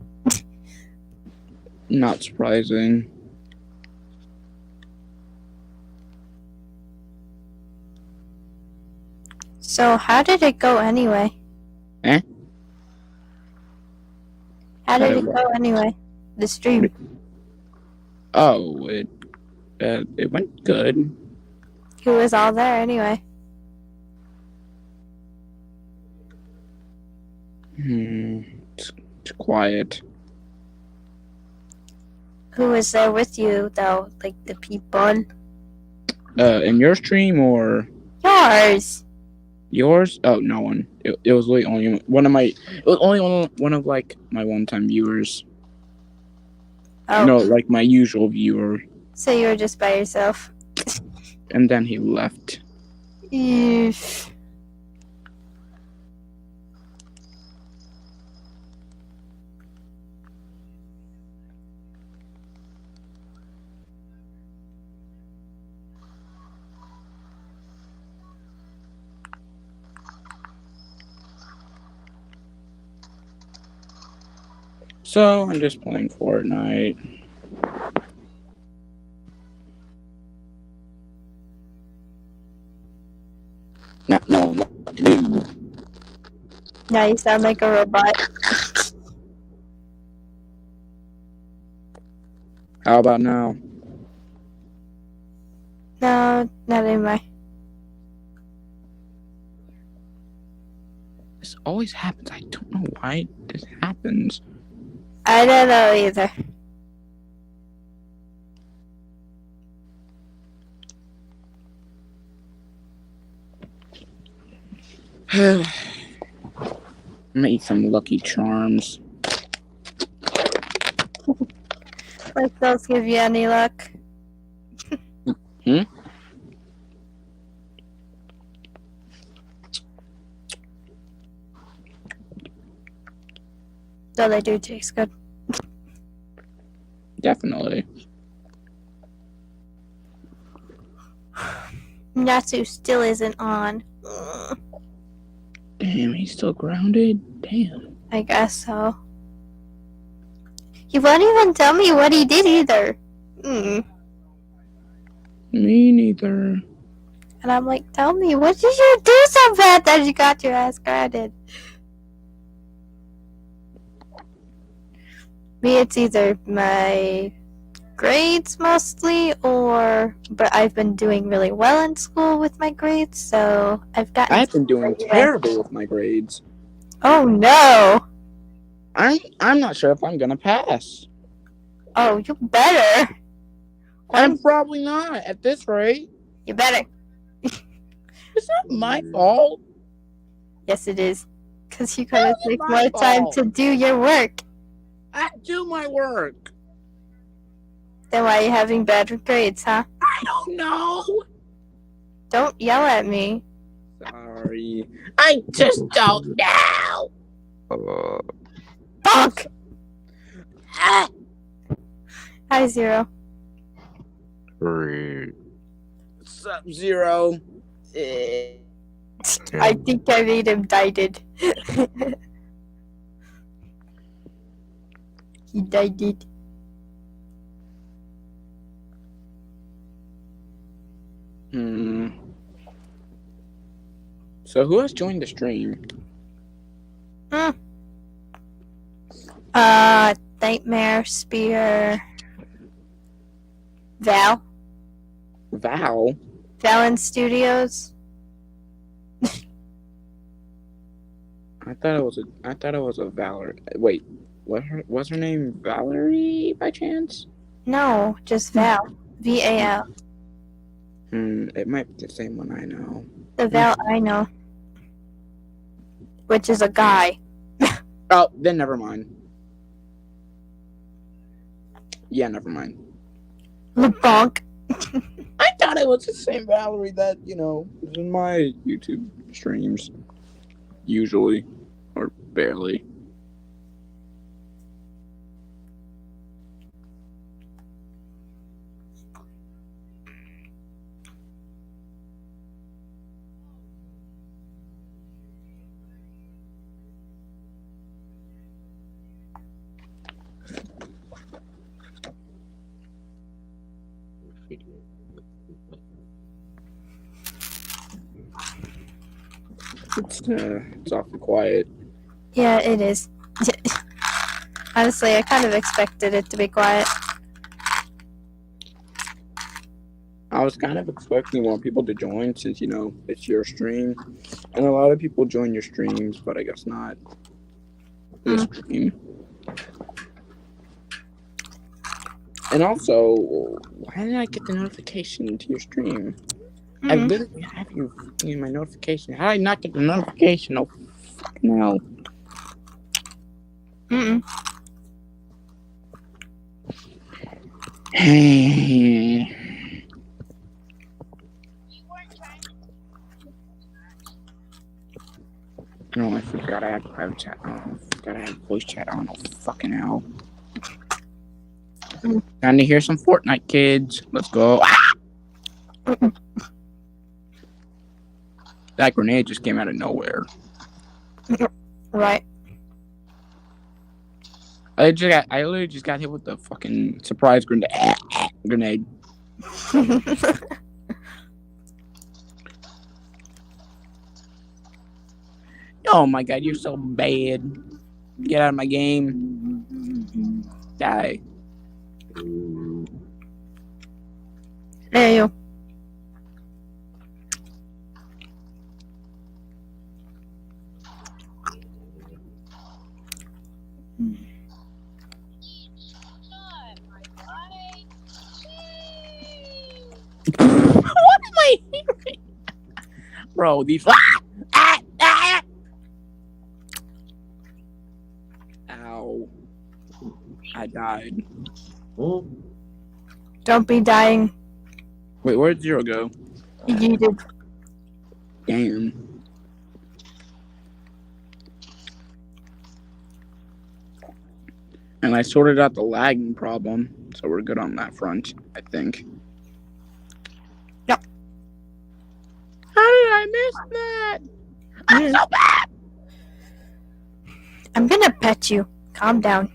Not surprising. So, how did it go anyway? Eh? How did How it did go anyway? The stream. Oh, it went good. Who was all there anyway? It's quiet. Who was there with you, though? Like the people? In your stream or Yours! yours? Oh, no one. It was really only one of my. It was only one of like my one-time viewers. Oh, No, like my usual viewer. so you were just by yourself. And then he left. Eesh. So I'm just playing Fortnite. Not knowing what to do. Now you sound like a robot. How about now? No, not anymore. This always happens. I don't know why this happens. I don't know either. Made some Lucky Charms. Like those give you any luck? So they do taste good. Definitely. Natsu still isn't on. Ugh, Damn, he's still grounded? Damn. I guess so. He won't even tell me what he did either. Me neither. And I'm like, tell me, what did you do so bad that you got your ass grounded? Me, it's either my grades mostly, but I've been doing really well in school with my grades, so I've gotten. I've been doing terrible with my grades. Oh no! I'm not sure if I'm gonna pass. Oh, you better. I'm probably not at this rate. You better. It's not my fault. Yes, it is. Because you gotta How is it take my more time fault? to do your work. I do my work. Then why are you having bad grades, huh? I don't know. Don't yell at me. Sorry. I just don't know. Bonk! Ah. Hi, Zero. Sub-Zero. I think I made him dieted. He dieted. So who has joined the stream? Nightmare, Spear, Val. Val? Valen Studios. I thought it was a Valerie. Wait, was her name Valerie by chance? No, just Val. VAL. It might be the same one I know. The Val I know. Which is a guy. Oh, then never mind. Yeah, never mind. LeBonk. I thought it was the same Valerie that, is in my YouTube streams. Usually. Or barely. It's awfully quiet. Yeah, it is. Honestly, I kind of expected it to be quiet. I was kind of expecting more people to join since, it's your stream. And a lot of people join your streams, but I guess not this stream. And also, why didn't I get the notification to your stream? I literally have you in my notification. How did I not get the notification? Oh, fucking hell. No, I forgot I had private chat on. I forgot I had voice chat on. Oh, fucking hell. Time to hear some Fortnite, kids. Let's go. Ah! That grenade just came out of nowhere. Right. I literally just got hit with the fucking surprise grenade. Oh my god, you're so bad. Get out of my game. Die. There you. What am I hearing? Bro, these. Ow. I died. Don't be dying. Wait, where'd Zero go? You did. Damn. And I sorted out the lagging problem, so we're good on that front, I think. Yep. How did I miss that? I'm so bad! I'm gonna pet you. Calm down.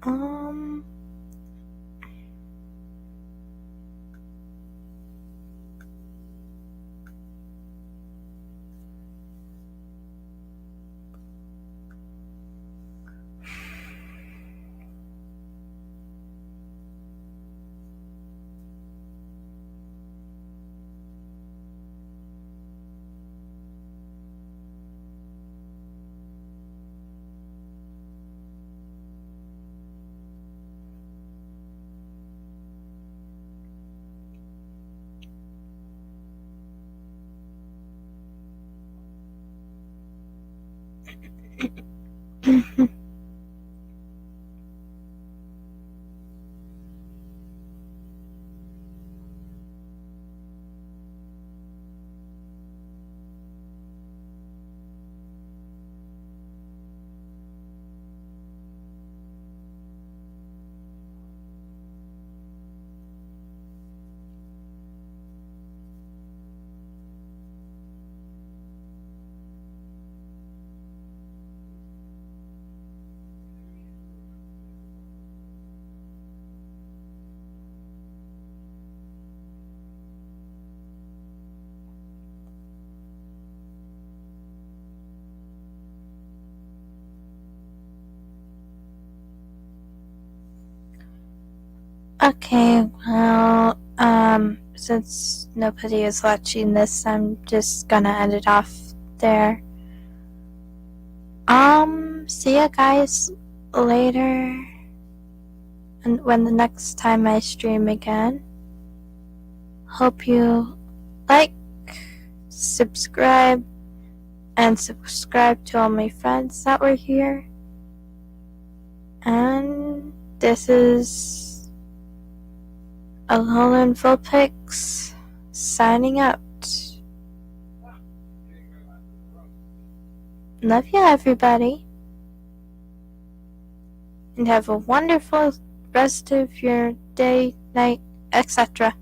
Um. Okay, well, since nobody is watching this, I'm just gonna end it off there. See you guys later, and when the next time I stream again. Hope you like, subscribe, and subscribe to all my friends that were here. And this is Alolan Vulpix signing out. Love you, everybody. And have a wonderful rest of your day, night, etc.